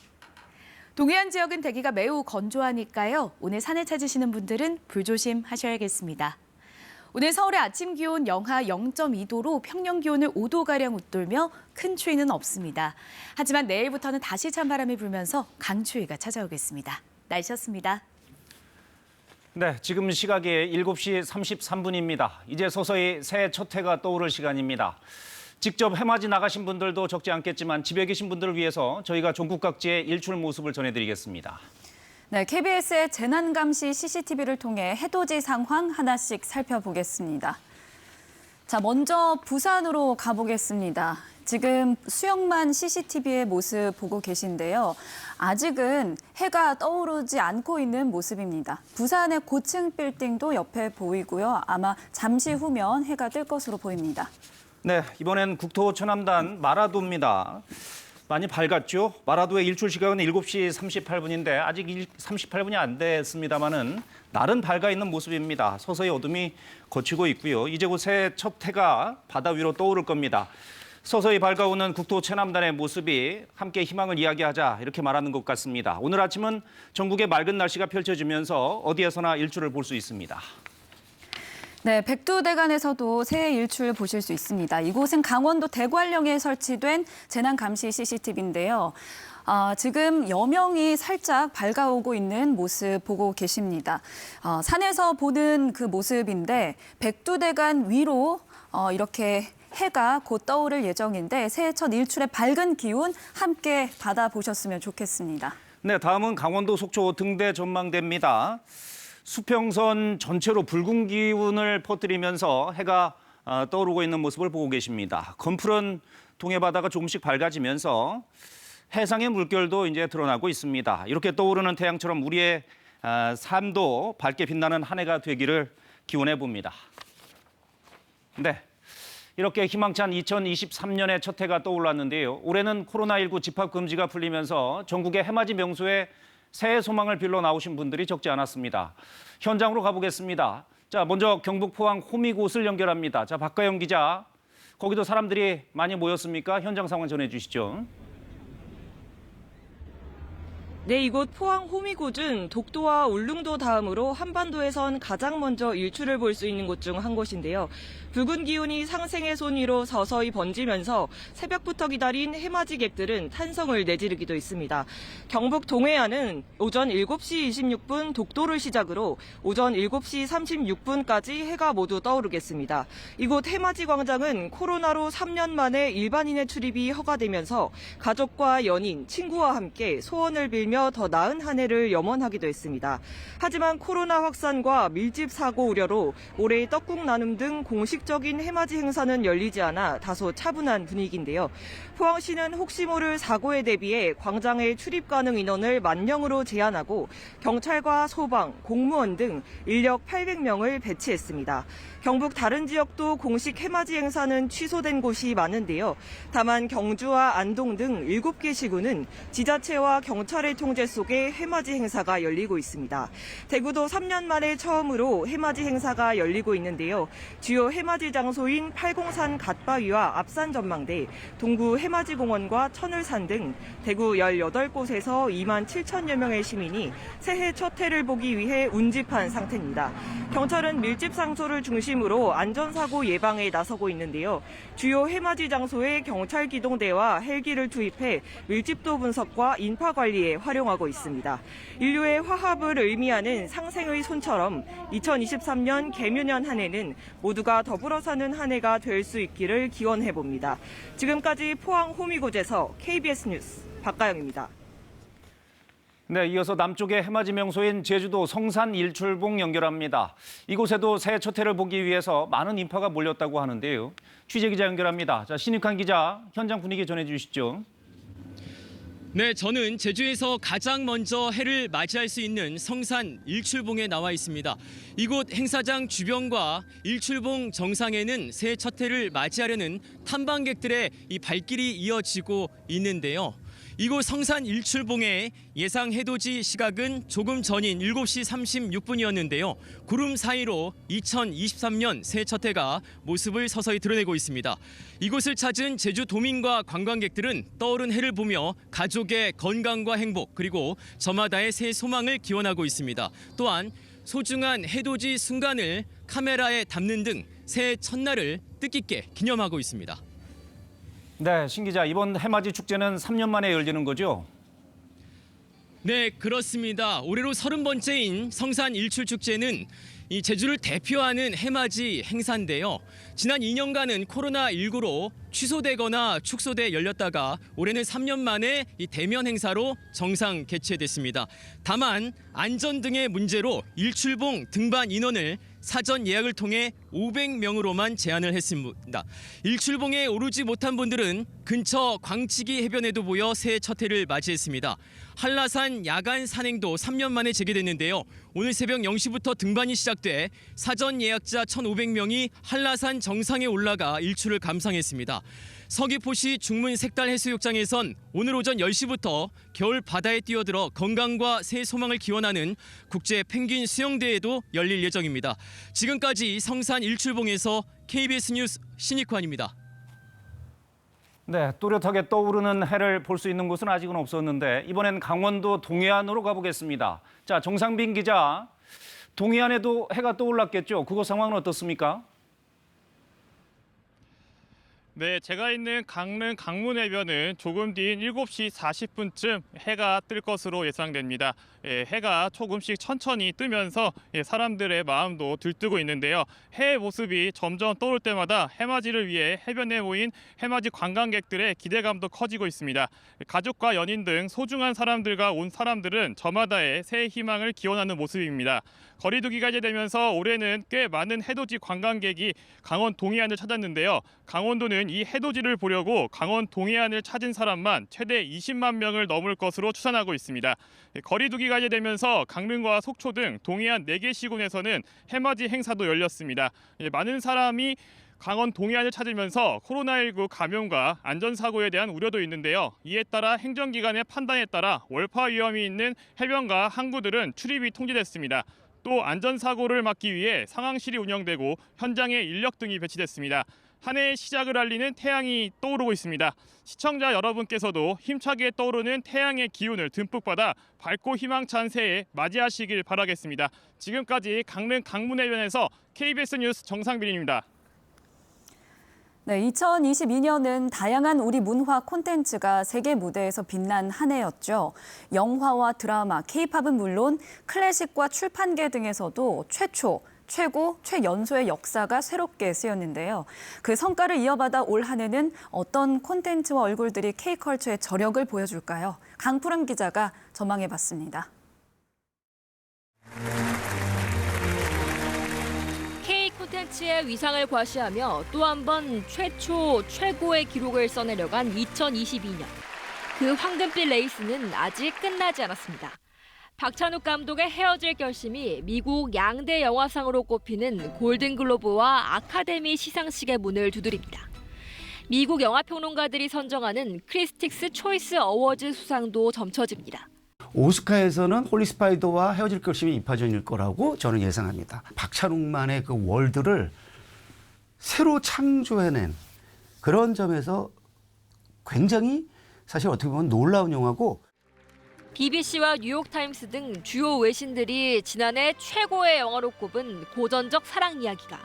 동해안 지역은 대기가 매우 건조하니까요. 오늘 산을 찾으시는 분들은 불조심하셔야겠습니다. 오늘 서울의 아침 기온 영하 0.2도로 평년 기온을 5도가량 웃돌며 큰 추위는 없습니다. 하지만 내일부터는 다시 찬바람이 불면서 강추위가 찾아오겠습니다. 날씨였습니다. 네, 지금 시각이 7시 33분입니다. 이제 서서히 새해 첫 해가 떠오를 시간입니다. 직접 해맞이 나가신 분들도 적지 않겠지만 집에 계신 분들을 위해서 저희가 전국 각지의 일출 모습을 전해드리겠습니다. 네, KBS의 재난감시 CCTV를 통해 해돋이 상황 하나씩 살펴보겠습니다. 자, 먼저 부산으로 가보겠습니다. 지금 수영만 CCTV의 모습 보고 계신데요. 아직은 해가 떠오르지 않고 있는 모습입니다. 부산의 고층 빌딩도 옆에 보이고요. 아마 잠시 후면 해가 뜰 것으로 보입니다. 네, 이번엔 국토 천암단 마라도입니다. 많이 밝았죠? 마라도의 일출 시각은 7시 38분인데 아직 38분이 안 됐습니다만은 날은 밝아 있는 모습입니다. 서서히 어둠이 걷히고 있고요. 이제 곧 새해 첫 해가 바다 위로 떠오를 겁니다. 서서히 밝아오는 국토 최남단의 모습이 함께 희망을 이야기하자 이렇게 말하는 것 같습니다. 오늘 아침은 전국의 맑은 날씨가 펼쳐지면서 어디에서나 일출을 볼 수 있습니다. 네, 백두대간에서도 새해 일출 보실 수 있습니다. 이곳은 강원도 대관령에 설치된 재난감시 CCTV인데요. 지금 여명이 살짝 밝아오고 있는 모습 보고 계십니다. 산에서 보는 그 모습인데 백두대간 위로 이렇게 해가 곧 떠오를 예정인데 새해 첫 일출의 밝은 기운 함께 받아보셨으면 좋겠습니다. 네, 다음은 강원도 속초 등대 전망대입니다. 수평선 전체로 붉은 기운을 퍼뜨리면서 해가 떠오르고 있는 모습을 보고 계십니다. 검푸른 동해바다가 조금씩 밝아지면서 해상의 물결도 이제 드러나고 있습니다. 이렇게 떠오르는 태양처럼 우리의 삶도 밝게 빛나는 한 해가 되기를 기원해 봅니다. 네, 이렇게 희망찬 2023년의 첫 해가 떠올랐는데요. 올해는 코로나19 집합 금지가 풀리면서 전국의 해맞이 명소에 새해 소망을 빌러 나오신 분들이 적지 않았습니다. 현장으로 가보겠습니다. 자, 먼저 경북 포항 호미곶을 연결합니다. 자, 박가영 기자, 거기도 사람들이 많이 모였습니까? 현장 상황 전해주시죠. 네, 이곳 포항 호미곶은 독도와 울릉도 다음으로 한반도에선 가장 먼저 일출을 볼 수 있는 곳 중 한 곳인데요. 붉은 기운이 상생의 손 위로 서서히 번지면서 새벽부터 기다린 해맞이객들은 탄성을 내지르기도 했습니다. 경북 동해안은 오전 7시 26분 독도를 시작으로 오전 7시 36분까지 해가 모두 떠오르겠습니다. 이곳 해맞이 광장은 코로나로 3년 만에 일반인의 출입이 허가되면서 가족과 연인, 친구와 함께 소원을 빌며 더 나은 한 해를 염원하기도 했습니다. 하지만 코로나 확산과 밀집 사고 우려로 올해 떡국 나눔 등 공식적인 해맞이 행사는 열리지 않아 다소 차분한 분위기인데요. 포항시는 혹시 모를 사고에 대비해 광장의 출입 가능 인원을 10,000명으로 제한하고 경찰과 소방, 공무원 등 인력 800명을 배치했습니다. 경북 다른 지역도 공식 해맞이 행사는 취소된 곳이 많은데요. 다만 경주와 안동 등 7개 시군은 지자체와 경찰의 통제 속에 해맞이 행사가 열리고 있습니다. 대구도 3년 만에 처음으로 해맞이 행사가 열리고 있는데요. 주요 해맞이 장소인 팔공산 갓바위와 앞산 전망대, 동구 해맞이 공원과 천을산 등 대구 18곳에서 27,000여 명의 시민이 새해 첫 해를 보기 위해 운집한 상태입니다. 경찰은 밀집 장소를 중심으로 안전사고 예방에 나서고 있는데요. 주요 해맞이 장소에 경찰 기동대와 헬기를 투입해 밀집도 분석과 인파 관리에 활용하고 있습니다. 인류의 화합을 의미하는 상생의 손처럼 2023년 개묘년 한 해는 모두가 더불어 사는 한 해가 될 수 있기를 기원해봅니다. 지금까지 포항 호미곶에서 KBS 뉴스 박가영입니다. 네, 이어서 남쪽의 해맞이 명소인 제주도 성산 일출봉 연결합니다. 이곳에도 새해 첫 해를 보기 위해서 많은 인파가 몰렸다고 하는데요. 취재기자 연결합니다. 자, 신익환 기자, 현장 분위기 전해주시죠. 네, 저는 제주에서 가장 먼저 해를 맞이할 수 있는 성산 일출봉에 나와 있습니다. 이곳 행사장 주변과 일출봉 정상에는 새해 첫 해를 맞이하려는 탐방객들의 이 발길이 이어지고 있는데요. 이곳 성산 일출봉의 예상 해돋이 시각은 조금 전인 7시 36분이었는데요. 구름 사이로 2023년 새해 첫 해가 모습을 서서히 드러내고 있습니다. 이곳을 찾은 제주 도민과 관광객들은 떠오른 해를 보며 가족의 건강과 행복 그리고 저마다의 새해 소망을 기원하고 있습니다. 또한 소중한 해돋이 순간을 카메라에 담는 등 새해 첫날을 뜻깊게 기념하고 있습니다. 네, 신 기자, 이번 해맞이 축제는 3년 만에 열리는 거죠? 네, 그렇습니다. 올해로 30번째인 성산 일출축제는 이 제주를 대표하는 해맞이 행사인데요. 지난 2년간은 코로나19로 취소되거나 축소돼 열렸다가 올해는 3년 만에 이 대면 행사로 정상 개최됐습니다. 다만 안전 등의 문제로 일출봉 등반 인원을 사전 예약을 통해 500명으로만 제한을 했습니다. 일출봉에 오르지 못한 분들은 근처 광치기 해변에도 모여 새해 첫 해를 맞이했습니다. 한라산 야간 산행도 3년 만에 재개됐는데요. 오늘 새벽 0시부터 등반이 시작돼 사전 예약자 1,500명이 한라산 정상에 올라가 일출을 감상했습니다. 서귀포시 중문 색달 해수욕장에선 오늘 오전 10시부터 겨울 바다에 뛰어들어 건강과 새해 소망을 기원하는 국제 펭귄 수영대회도 열릴 예정입니다. 지금까지 성산 일출봉에서 KBS 뉴스 신익환입니다. 네, 또렷하게 떠오르는 해를 볼 수 있는 곳은 아직은 없었는데 이번엔 강원도 동해안으로 가보겠습니다. 자, 정상빈 기자, 동해안에도 해가 떠올랐겠죠? 그곳 상황은 어떻습니까? 네, 제가 있는 강릉 강문해변은 조금 뒤인 7시 40분쯤 해가 뜰 것으로 예상됩니다. 해가 조금씩 천천히 뜨면서 사람들의 마음도 들뜨고 있는데요. 해의 모습이 점점 떠올 때마다 해맞이를 위해 해변에 모인 해맞이 관광객들의 기대감도 커지고 있습니다. 가족과 연인 등 소중한 사람들과 온 사람들은 저마다의 새해 희망을 기원하는 모습입니다. 거리두기가 이제 되면서 올해는 꽤 많은 해돋이 관광객이 강원 동해안을 찾았는데요. 강원도는 이 해돋이를 보려고 강원 동해안을 찾은 사람만 최대 20만 명을 넘을 것으로 추산하고 있습니다. 거리두기가 이제 되면서 강릉과 속초 등 동해안 4개 시군에서는 해맞이 행사도 열렸습니다. 많은 사람이 강원 동해안을 찾으면서 코로나19 감염과 안전사고에 대한 우려도 있는데요. 이에 따라 행정기관의 판단에 따라 월파 위험이 있는 해변과 항구들은 출입이 통제됐습니다. 또 안전사고를 막기 위해 상황실이 운영되고 현장에 인력 등이 배치됐습니다. 한 해의 시작을 알리는 태양이 떠오르고 있습니다. 시청자 여러분께서도 힘차게 떠오르는 태양의 기운을 듬뿍 받아 밝고 희망찬 새해 맞이하시길 바라겠습니다. 지금까지 강릉 강문해변에서 KBS 뉴스 정상빈입니다. 네, 2022년은 다양한 우리 문화 콘텐츠가 세계 무대에서 빛난 한 해였죠. 영화와 드라마, K-팝은 물론 클래식과 출판계 등에서도 최초, 최고, 최연소의 역사가 새롭게 쓰였는데요. 그 성과를 이어받아 올 한 해는 어떤 콘텐츠와 얼굴들이 K컬처의 저력을 보여줄까요? 강푸름 기자가 전망해봤습니다. 콘텐츠의 위상을 과시하며 또 한 번 최초, 최고의 기록을 써내려간 2022년. 그 황금빛 레이스는 아직 끝나지 않았습니다. 박찬욱 감독의 헤어질 결심이 미국 양대 영화상으로 꼽히는 골든글로브와 아카데미 시상식의 문을 두드립니다. 미국 영화평론가들이 선정하는 크리스틱스 초이스 어워즈 수상도 점쳐집니다. 오스카에서는 홀리 스파이더와 헤어질 결심이 이파전일 거라고 저는 예상합니다. 박찬욱만의 그 월드를 새로 창조해낸 그런 점에서 굉장히 사실 어떻게 보면 놀라운 영화고, BBC와 뉴욕타임스 등 주요 외신들이 지난해 최고의 영화로 꼽은 고전적 사랑 이야기가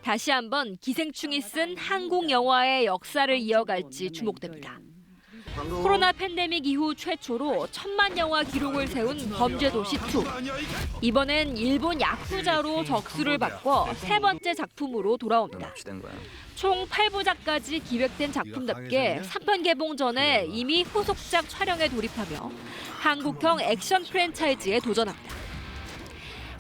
다시 한번 기생충이 쓴 한국 영화의 역사를 이어갈지 주목됩니다. 코로나 팬데믹 이후 최초로 1000만 영화 기록을 세운 범죄도시2. 이번엔 일본 야쿠자로 적수를 바꿔 세 번째 작품으로 돌아옵니다. 총 8부작까지 기획된 작품답게 3편 개봉 전에 이미 후속작 촬영에 돌입하며 한국형 액션 프랜차이즈에 도전합니다.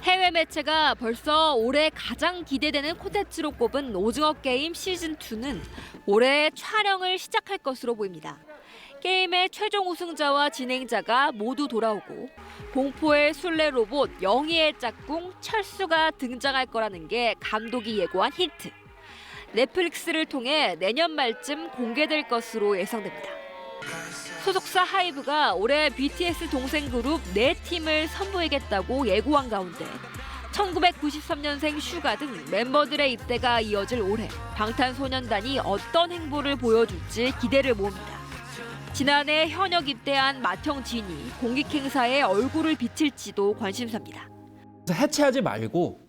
해외 매체가 벌써 올해 가장 기대되는 콘텐츠로 꼽은 오징어 게임 시즌2는 올해 촬영을 시작할 것으로 보입니다. 게임의 최종 우승자와 진행자가 모두 돌아오고 공포의 술래 로봇 영희의 짝꿍 철수가 등장할 거라는 게 감독이 예고한 힌트. 넷플릭스를 통해 내년 말쯤 공개될 것으로 예상됩니다. 소속사 하이브가 올해 BTS 동생 그룹 4팀을 선보이겠다고 예고한 가운데 1993년생 슈가 등 멤버들의 입대가 이어질 올해 방탄소년단이 어떤 행보를 보여줄지 기대를 모읍니다. 지난해 현역 입대한 맏형진이 공익 행사에 얼굴을 비칠지도 관심사입니다. 해체하지 말고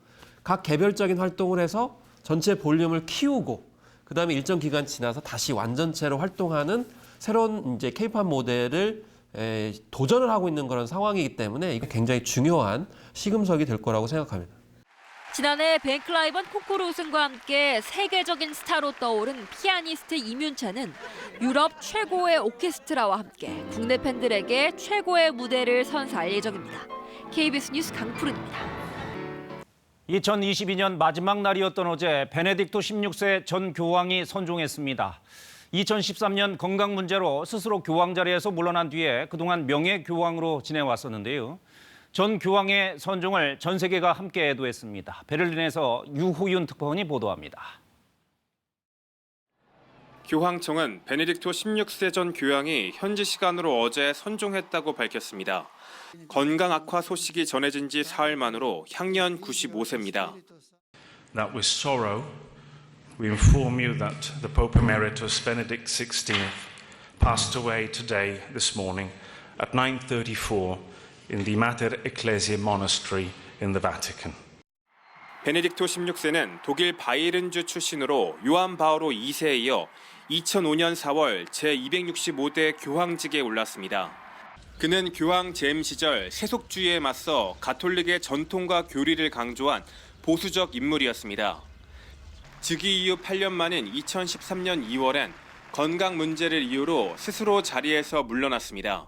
각 개별적인 활동을 해서 전체 볼륨을 키우고 그다음에 일정 기간 지나서 다시 완전체로 활동하는 새로운 이제 K-팝 모델을 도전을 하고 있는 그런 상황이기 때문에 이게 굉장히 중요한 시금석이 될 거라고 생각합니다. 지난해 벤클라이번 콩쿠르 우승과 함께 세계적인 스타로 떠오른 피아니스트 임윤찬은 유럽 최고의 오케스트라와 함께 국내 팬들에게 최고의 무대를 선사할 예정입니다. KBS 뉴스 강푸른입니다. 2022년 마지막 날이었던 어제 베네딕토 16세 전 교황이 선종했습니다. 2013년 건강 문제로 스스로 교황 자리에서 물러난 뒤에 그동안 명예교황으로 지내왔었는데요. 전 교황의 선종을 전 세계가 함께 애도했습니다. 베를린에서 유호윤 특파원이 보도합니다. 교황청은 베네딕토 16세 전 교황이 현지 시간으로 어제 선종했다고 밝혔습니다. 건강 악화 소식이 전해진 지 사흘 만으로 향년 95세입니다. That with sorrow, we inform you that the Pope Emeritus Benedict XVI passed away today, this morning, at 9:34 in the Mater Ecclesiae Monastery in the Vatican. 베네딕토 16세는 독일 바이른주 출신으로 요한 바오로 2세에 이어 2005년 4월 제265대 교황직에 올랐습니다. 그는 교황 재임 시절 세속주의에 맞서 가톨릭의 전통과 교리를 강조한 보수적 인물이었습니다. 즉위 이후 8년 만인 2013년 2월엔 건강 문제를 이유로 스스로 자리에서 물러났습니다.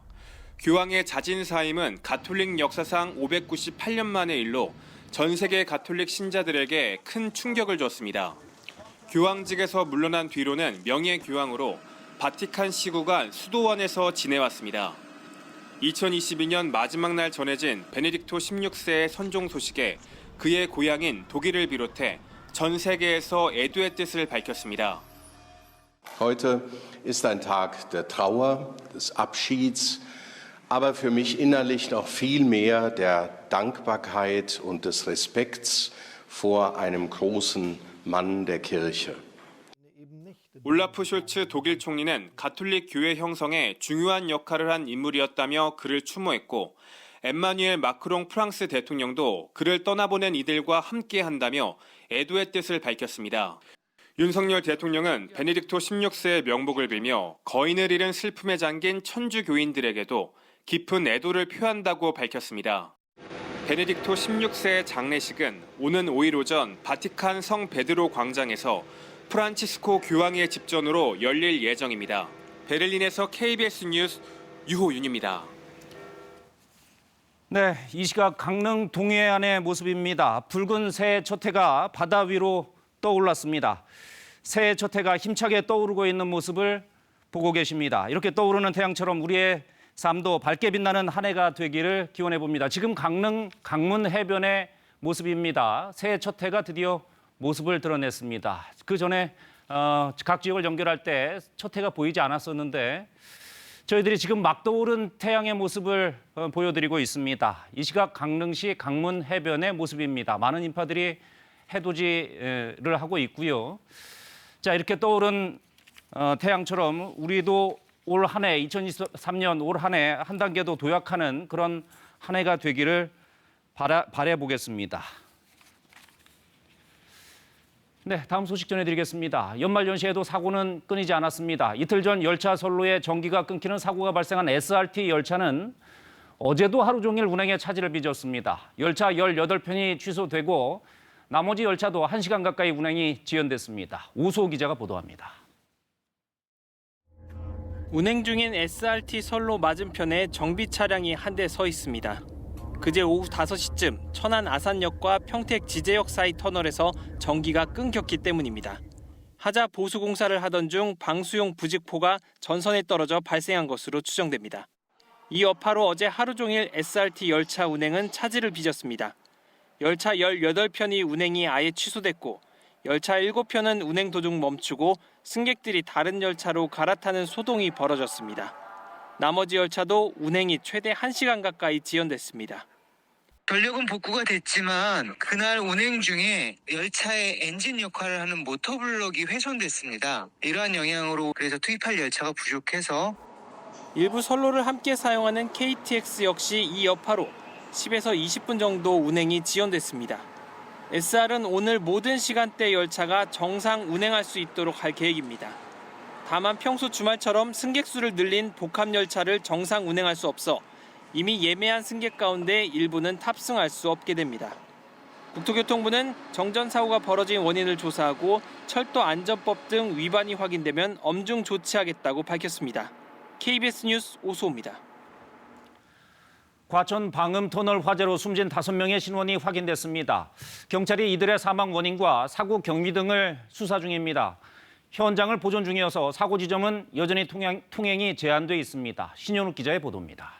교황의 자진 사임은 가톨릭 역사상 598년 만의 일로 전 세계 가톨릭 신자들에게 큰 충격을 줬습니다. 교황직에서 물러난 뒤로는 명예교황으로 바티칸 시구간 수도원에서 지내왔습니다. 2022년 마지막 날 전해진 베네딕토 16세의 선종 소식에 그의 고향인 독일을 비롯해 전 세계에서 애도의 뜻을 밝혔습니다. Heute ist ein Tag der Trauer, des Abschieds, aber für mich innerlich noch viel mehr der Dankbarkeit und des Respekts vor einem großen Mann der Kirche. 올라프 숄츠 독일 총리는 가톨릭 교회 형성에 중요한 역할을 한 인물이었다며 그를 추모했고 엠마뉘엘 마크롱 프랑스 대통령도 그를 떠나보낸 이들과 함께한다며 애도의 뜻을 밝혔습니다. 윤석열 대통령은 베네딕토 16세의 명복을 빌며 거인을 잃은 슬픔에 잠긴 천주 교인들에게도 깊은 애도를 표한다고 밝혔습니다. 베네딕토 16세의 장례식은 오는 5일 오전 바티칸 성 베드로 광장에서 프란치스코 교황의 집전으로 열릴 예정입니다. 베를린에서 KBS 뉴스 유호윤입니다. 네, 이 시각 강릉 동해안의 모습입니다. 붉은 새 첫 해가 바다 위로 떠올랐습니다. 새 첫 해가 힘차게 떠오르고 있는 모습을 보고 계십니다. 이렇게 떠오르는 태양처럼 우리의 삶도 밝게 빛나는 한 해가 되기를 기원해 봅니다. 지금 강릉 강문 해변의 모습입니다. 새해 첫 해가 드디어 모습을 드러냈습니다. 그 전에 각 지역을 연결할 때 첫 해가 보이지 않았었는데 저희들이 지금 막 떠오른 태양의 모습을 보여드리고 있습니다. 이 시각 강릉시 강문 해변의 모습입니다. 많은 인파들이 해돋이를 하고 있고요. 자, 이렇게 떠오른 태양처럼 우리도 올 한 해, 2023년 올 한 해 한 단계 더 도약하는 그런 한 해가 되기를 바라보겠습니다. 네, 다음 소식 전해드리겠습니다. 연말연시에도 사고는 끊이지 않았습니다. 이틀 전 열차 선로에 전기가 끊기는 사고가 발생한 SRT 열차는 어제도 하루 종일 운행에 차질을 빚었습니다. 열차 18편이 취소되고 나머지 열차도 1시간 가까이 운행이 지연됐습니다. 오수호 기자가 보도합니다. 운행 중인 SRT 선로 맞은편에 정비 차량이 한 대 서 있습니다. 그제 오후 5시쯤 천안 아산역과 평택 지제역 사이 터널에서 전기가 끊겼기 때문입니다. 하자 보수 공사를 하던 중 방수용 부직포가 전선에 떨어져 발생한 것으로 추정됩니다. 이 여파로 어제 하루 종일 SRT 열차 운행은 차질을 빚었습니다. 열차 18편이 운행이 아예 취소됐고 열차 7편은 운행 도중 멈추고 승객들이 다른 열차로 갈아타는 소동이 벌어졌습니다. 나머지 열차도 운행이 최대 1시간 가까이 지연됐습니다. 전력은 복구가 됐지만 그날 운행 중에 열차의 엔진 역할을 하는 모터블럭이 훼손됐습니다. 이러한 영향으로 그래서 투입할 열차가 부족해서 일부 선로를 함께 사용하는 KTX 역시 이 여파로 10에서 20분 정도 운행이 지연됐습니다. SR은 오늘 모든 시간대 열차가 정상 운행할 수 있도록 할 계획입니다. 다만 평소 주말처럼 승객 수를 늘린 복합 열차를 정상 운행할 수 없어 이미 예매한 승객 가운데 일부는 탑승할 수 없게 됩니다. 국토교통부는 정전 사고가 벌어진 원인을 조사하고 철도 안전법 등 위반이 확인되면 엄중 조치하겠다고 밝혔습니다. KBS 뉴스 오수호입니다. 과천 방음터널 화재로 숨진 5명의 신원이 확인됐습니다. 경찰이 이들의 사망 원인과 사고 경위 등을 수사 중입니다. 현장을 보존 중이어서 사고 지점은 여전히 통행이 제한돼 있습니다. 신현욱 기자의 보도입니다.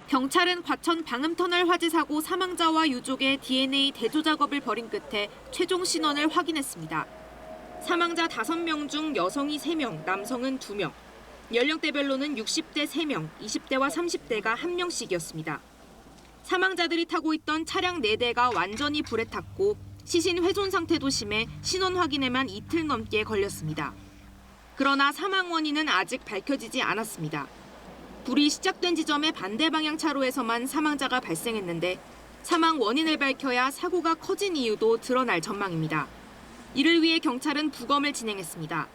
경찰은 과천 방음터널 화재 사고 사망자와 유족의 DNA 대조 작업을 벌인 끝에 최종 신원을 확인했습니다. 사망자 5명 중 여성이 3명, 남성은 2명. 연령대별로는 60대 3명, 20대와 30대가 1명씩이었습니다. 사망자들이 타고 있던 차량 4대가 완전히 불에 탔고 시신 훼손 상태도 심해 신원 확인에만 이틀 넘게 걸렸습니다. 그러나 사망 원인은 아직 밝혀지지 않았습니다. 불이 시작된 지점의 반대 방향 차로에서만 사망자가 발생했는데 사망 원인을 밝혀야 사고가 커진 이유도 드러날 전망입니다. 이를 위해 경찰은 부검을 진행했습니다.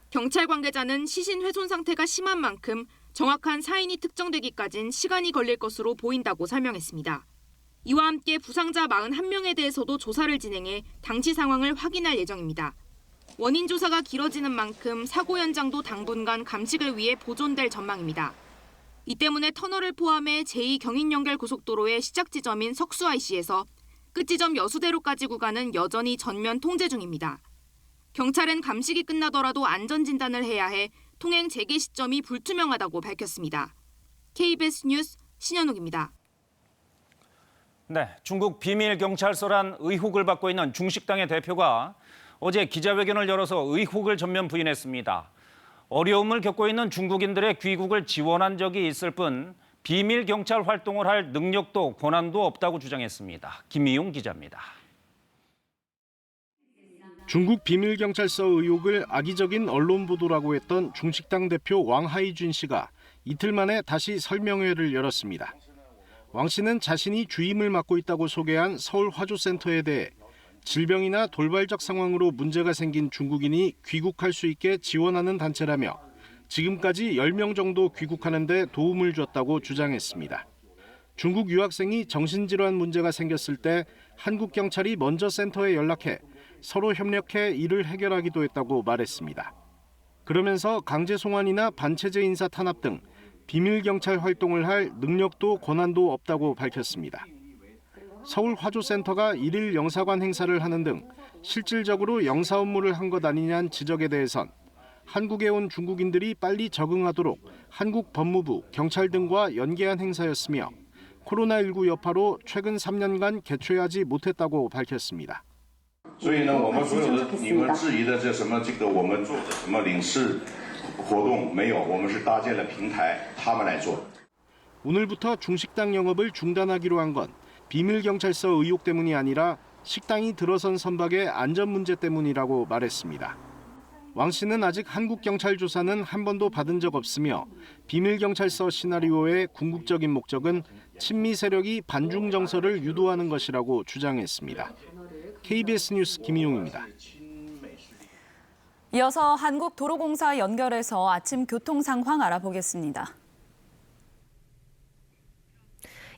경찰 관계자는 시신 훼손 상태가 심한 만큼 정확한 사인이 특정되기까진 시간이 걸릴 것으로 보인다고 설명했습니다. 이와 함께 부상자 41명에 대해서도 조사를 진행해 당시 상황을 확인할 예정입니다. 원인 조사가 길어지는 만큼 사고 현장도 당분간 감식을 위해 보존될 전망입니다. 이 때문에 터널을 포함해 제2경인연결고속도로의 시작 지점인 석수 IC에서 끝 지점 여수대로까지 구간은 여전히 전면 통제 중입니다. 경찰은 감식이 끝나더라도 안전진단을 해야 해 통행 재개 시점이 불투명하다고 밝혔습니다. KBS 뉴스 신현욱입니다. 네, 중국 비밀 경찰서란 의혹을 받고 있는 중식당의 대표가 어제 기자회견을 열어서 의혹을 전면 부인했습니다. 어려움을 겪고 있는 중국인들의 귀국을 지원한 적이 있을 뿐 비밀 경찰 활동을 할 능력도 권한도 없다고 주장했습니다. 김미용 기자입니다. 중국 비밀경찰서 의혹을 악의적인 언론 보도라고 했던 중식당 대표 왕하이준 씨가 이틀 만에 다시 설명회를 열었습니다. 왕 씨는 자신이 주임을 맡고 있다고 소개한 서울 화조센터에 대해 질병이나 돌발적 상황으로 문제가 생긴 중국인이 귀국할 수 있게 지원하는 단체라며 지금까지 10명 정도 귀국하는 데 도움을 줬다고 주장했습니다. 중국 유학생이 정신질환 문제가 생겼을 때 한국 경찰이 먼저 센터에 연락해 서로 협력해 이를 해결하기도 했다고 말했습니다. 그러면서 강제 송환이나 반체제 인사 탄압 등 비밀 경찰 활동을 할 능력도 권한도 없다고 밝혔습니다. 서울 화조센터가 1일 영사관 행사를 하는 등 실질적으로 영사 업무를 한 것 아니냐는 지적에 대해선 한국에 온 중국인들이 빨리 적응하도록 한국 법무부, 경찰 등과 연계한 행사였으며 코로나19 여파로 최근 3년간 개최하지 못했다고 밝혔습니다. 所以呢，我们所有的你们质疑的这什么我们做的什么领事活动没有，我们是搭建了平台，他们来做。 오늘부터 중식당 영업을 중단하기로 한 건 비밀경찰서 의혹 때문이 아니라 식당이 들어선 선박의 안전 문제 때문이라고 말했습니다. 왕 씨는 아직 한국 경찰 조사는 한 번도 받은 적 없으며 비밀경찰서 시나리오의 궁극적인 목적은 친미 세력이 반중 정서를 유도하는 것이라고 주장했습니다. KBS 뉴스 김희용입니다. 이어서 한국도로공사 연결해서 아침 교통 상황 알아보겠습니다.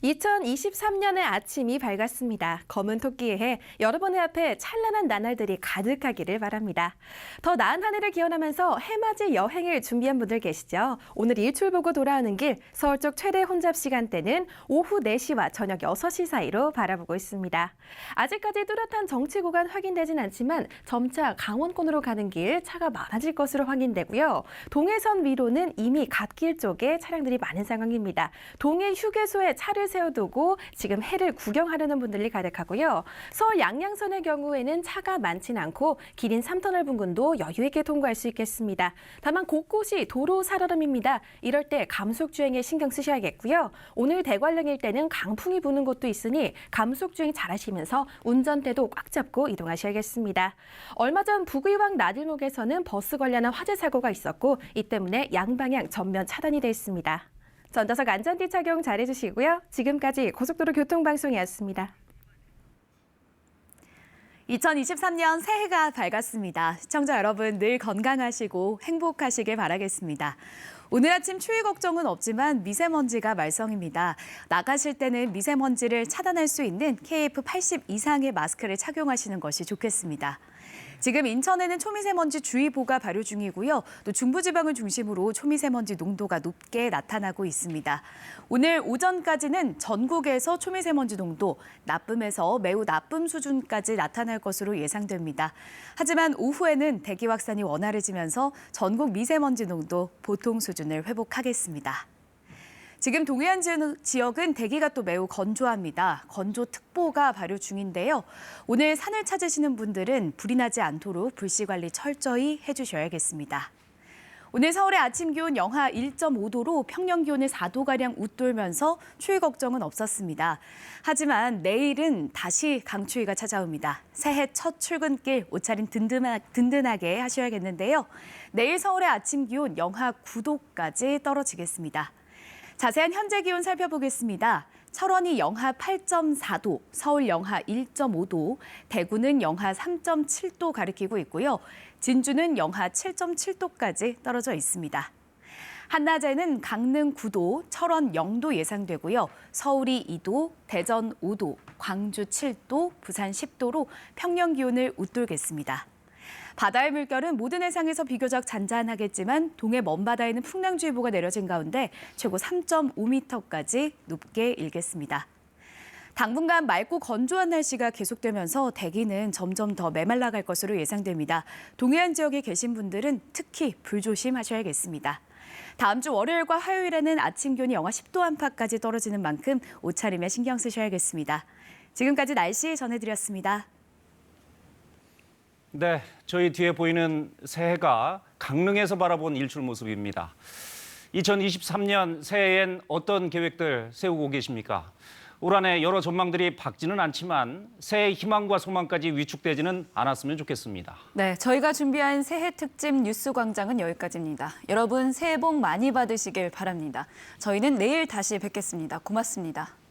2023년의 아침이 밝았습니다. 검은 토끼의 해, 여러분의 앞에 찬란한 나날들이 가득하기를 바랍니다. 더 나은 한 해를 기원하면서 해맞이 여행을 준비한 분들 계시죠? 오늘 일출 보고 돌아오는 길, 서울 쪽 최대 혼잡 시간대는 오후 4시와 저녁 6시 사이로 바라보고 있습니다. 아직까지 뚜렷한 정체 구간 확인되진 않지만 점차 강원권으로 가는 길 차가 많아질 것으로 확인되고요. 동해선 위로는 이미 갓길 쪽에 차량들이 많은 상황입니다. 동해 휴게소에 차를 세워두고 지금 해를 구경하려는 분들이 가득하고요. 서울 양양선의 경우에는 차가 많진 않고 길인 3터널 부근도 여유 있게 통과할 수 있겠습니다. 다만 곳곳이 도로 살얼음입니다. 이럴 때 감속주행에 신경 쓰셔야겠고요. 오늘 대관령 일대는 강풍이 부는 곳도 있으니 감속주행 잘하시면서 운전대도 꽉 잡고 이동하셔야겠습니다. 얼마 전 북의왕 나들목에서는 버스 관련한 화재 사고가 있었고 이 때문에 양방향 전면 차단이 돼 있습니다. 전자석 안전띠 착용 잘해주시고요. 지금까지 고속도로 교통방송이었습니다. 2023년 새해가 밝았습니다. 시청자 여러분 늘 건강하시고 행복하시길 바라겠습니다. 오늘 아침 추위 걱정은 없지만 미세먼지가 말썽입니다. 나가실 때는 미세먼지를 차단할 수 있는 KF80 이상의 마스크를 착용하시는 것이 좋겠습니다. 지금 인천에는 초미세먼지 주의보가 발효 중이고요. 또 중부지방을 중심으로 초미세먼지 농도가 높게 나타나고 있습니다. 오늘 오전까지는 전국에서 초미세먼지 농도 나쁨에서 매우 나쁨 수준까지 나타날 것으로 예상됩니다. 하지만 오후에는 대기 확산이 원활해지면서 전국 미세먼지 농도 보통 수준을 회복하겠습니다. 지금 동해안 지역은 대기가 또 매우 건조합니다. 건조특보가 발효 중인데요. 오늘 산을 찾으시는 분들은 불이 나지 않도록 불씨 관리 철저히 해주셔야겠습니다. 오늘 서울의 아침 기온 영하 1.5도로 평년 기온을 4도가량 웃돌면서 추위 걱정은 없었습니다. 하지만 내일은 다시 강추위가 찾아옵니다. 새해 첫 출근길 옷차림 든든하게 하셔야겠는데요. 내일 서울의 아침 기온 영하 9도까지 떨어지겠습니다. 자세한 현재 기온 살펴보겠습니다. 철원이 영하 8.4도, 서울 영하 1.5도, 대구는 영하 3.7도 가리키고 있고요. 진주는 영하 7.7도까지 떨어져 있습니다. 한낮에는 강릉 9도, 철원 0도 예상되고요. 서울이 2도, 대전 5도, 광주 7도, 부산 10도로 평년 기온을 웃돌겠습니다. 바다의 물결은 모든 해상에서 비교적 잔잔하겠지만 동해 먼바다에는 풍랑주의보가 내려진 가운데 최고 3.5m까지 높게 일겠습니다. 당분간 맑고 건조한 날씨가 계속되면서 대기는 점점 더 메말라갈 것으로 예상됩니다. 동해안 지역에 계신 분들은 특히 불조심하셔야겠습니다. 다음 주 월요일과 화요일에는 아침 기온이 영하 10도 안팎까지 떨어지는 만큼 옷차림에 신경 쓰셔야겠습니다. 지금까지 날씨 전해드렸습니다. 네, 저희 뒤에 보이는 새해가 강릉에서 바라본 일출 모습입니다. 2023년 새해엔 어떤 계획들 세우고 계십니까? 올 한 해 여러 전망들이 밝지는 않지만 새해 희망과 소망까지 위축되지는 않았으면 좋겠습니다. 네, 저희가 준비한 새해 특집 뉴스광장은 여기까지입니다. 여러분 새해 복 많이 받으시길 바랍니다. 저희는 내일 다시 뵙겠습니다. 고맙습니다.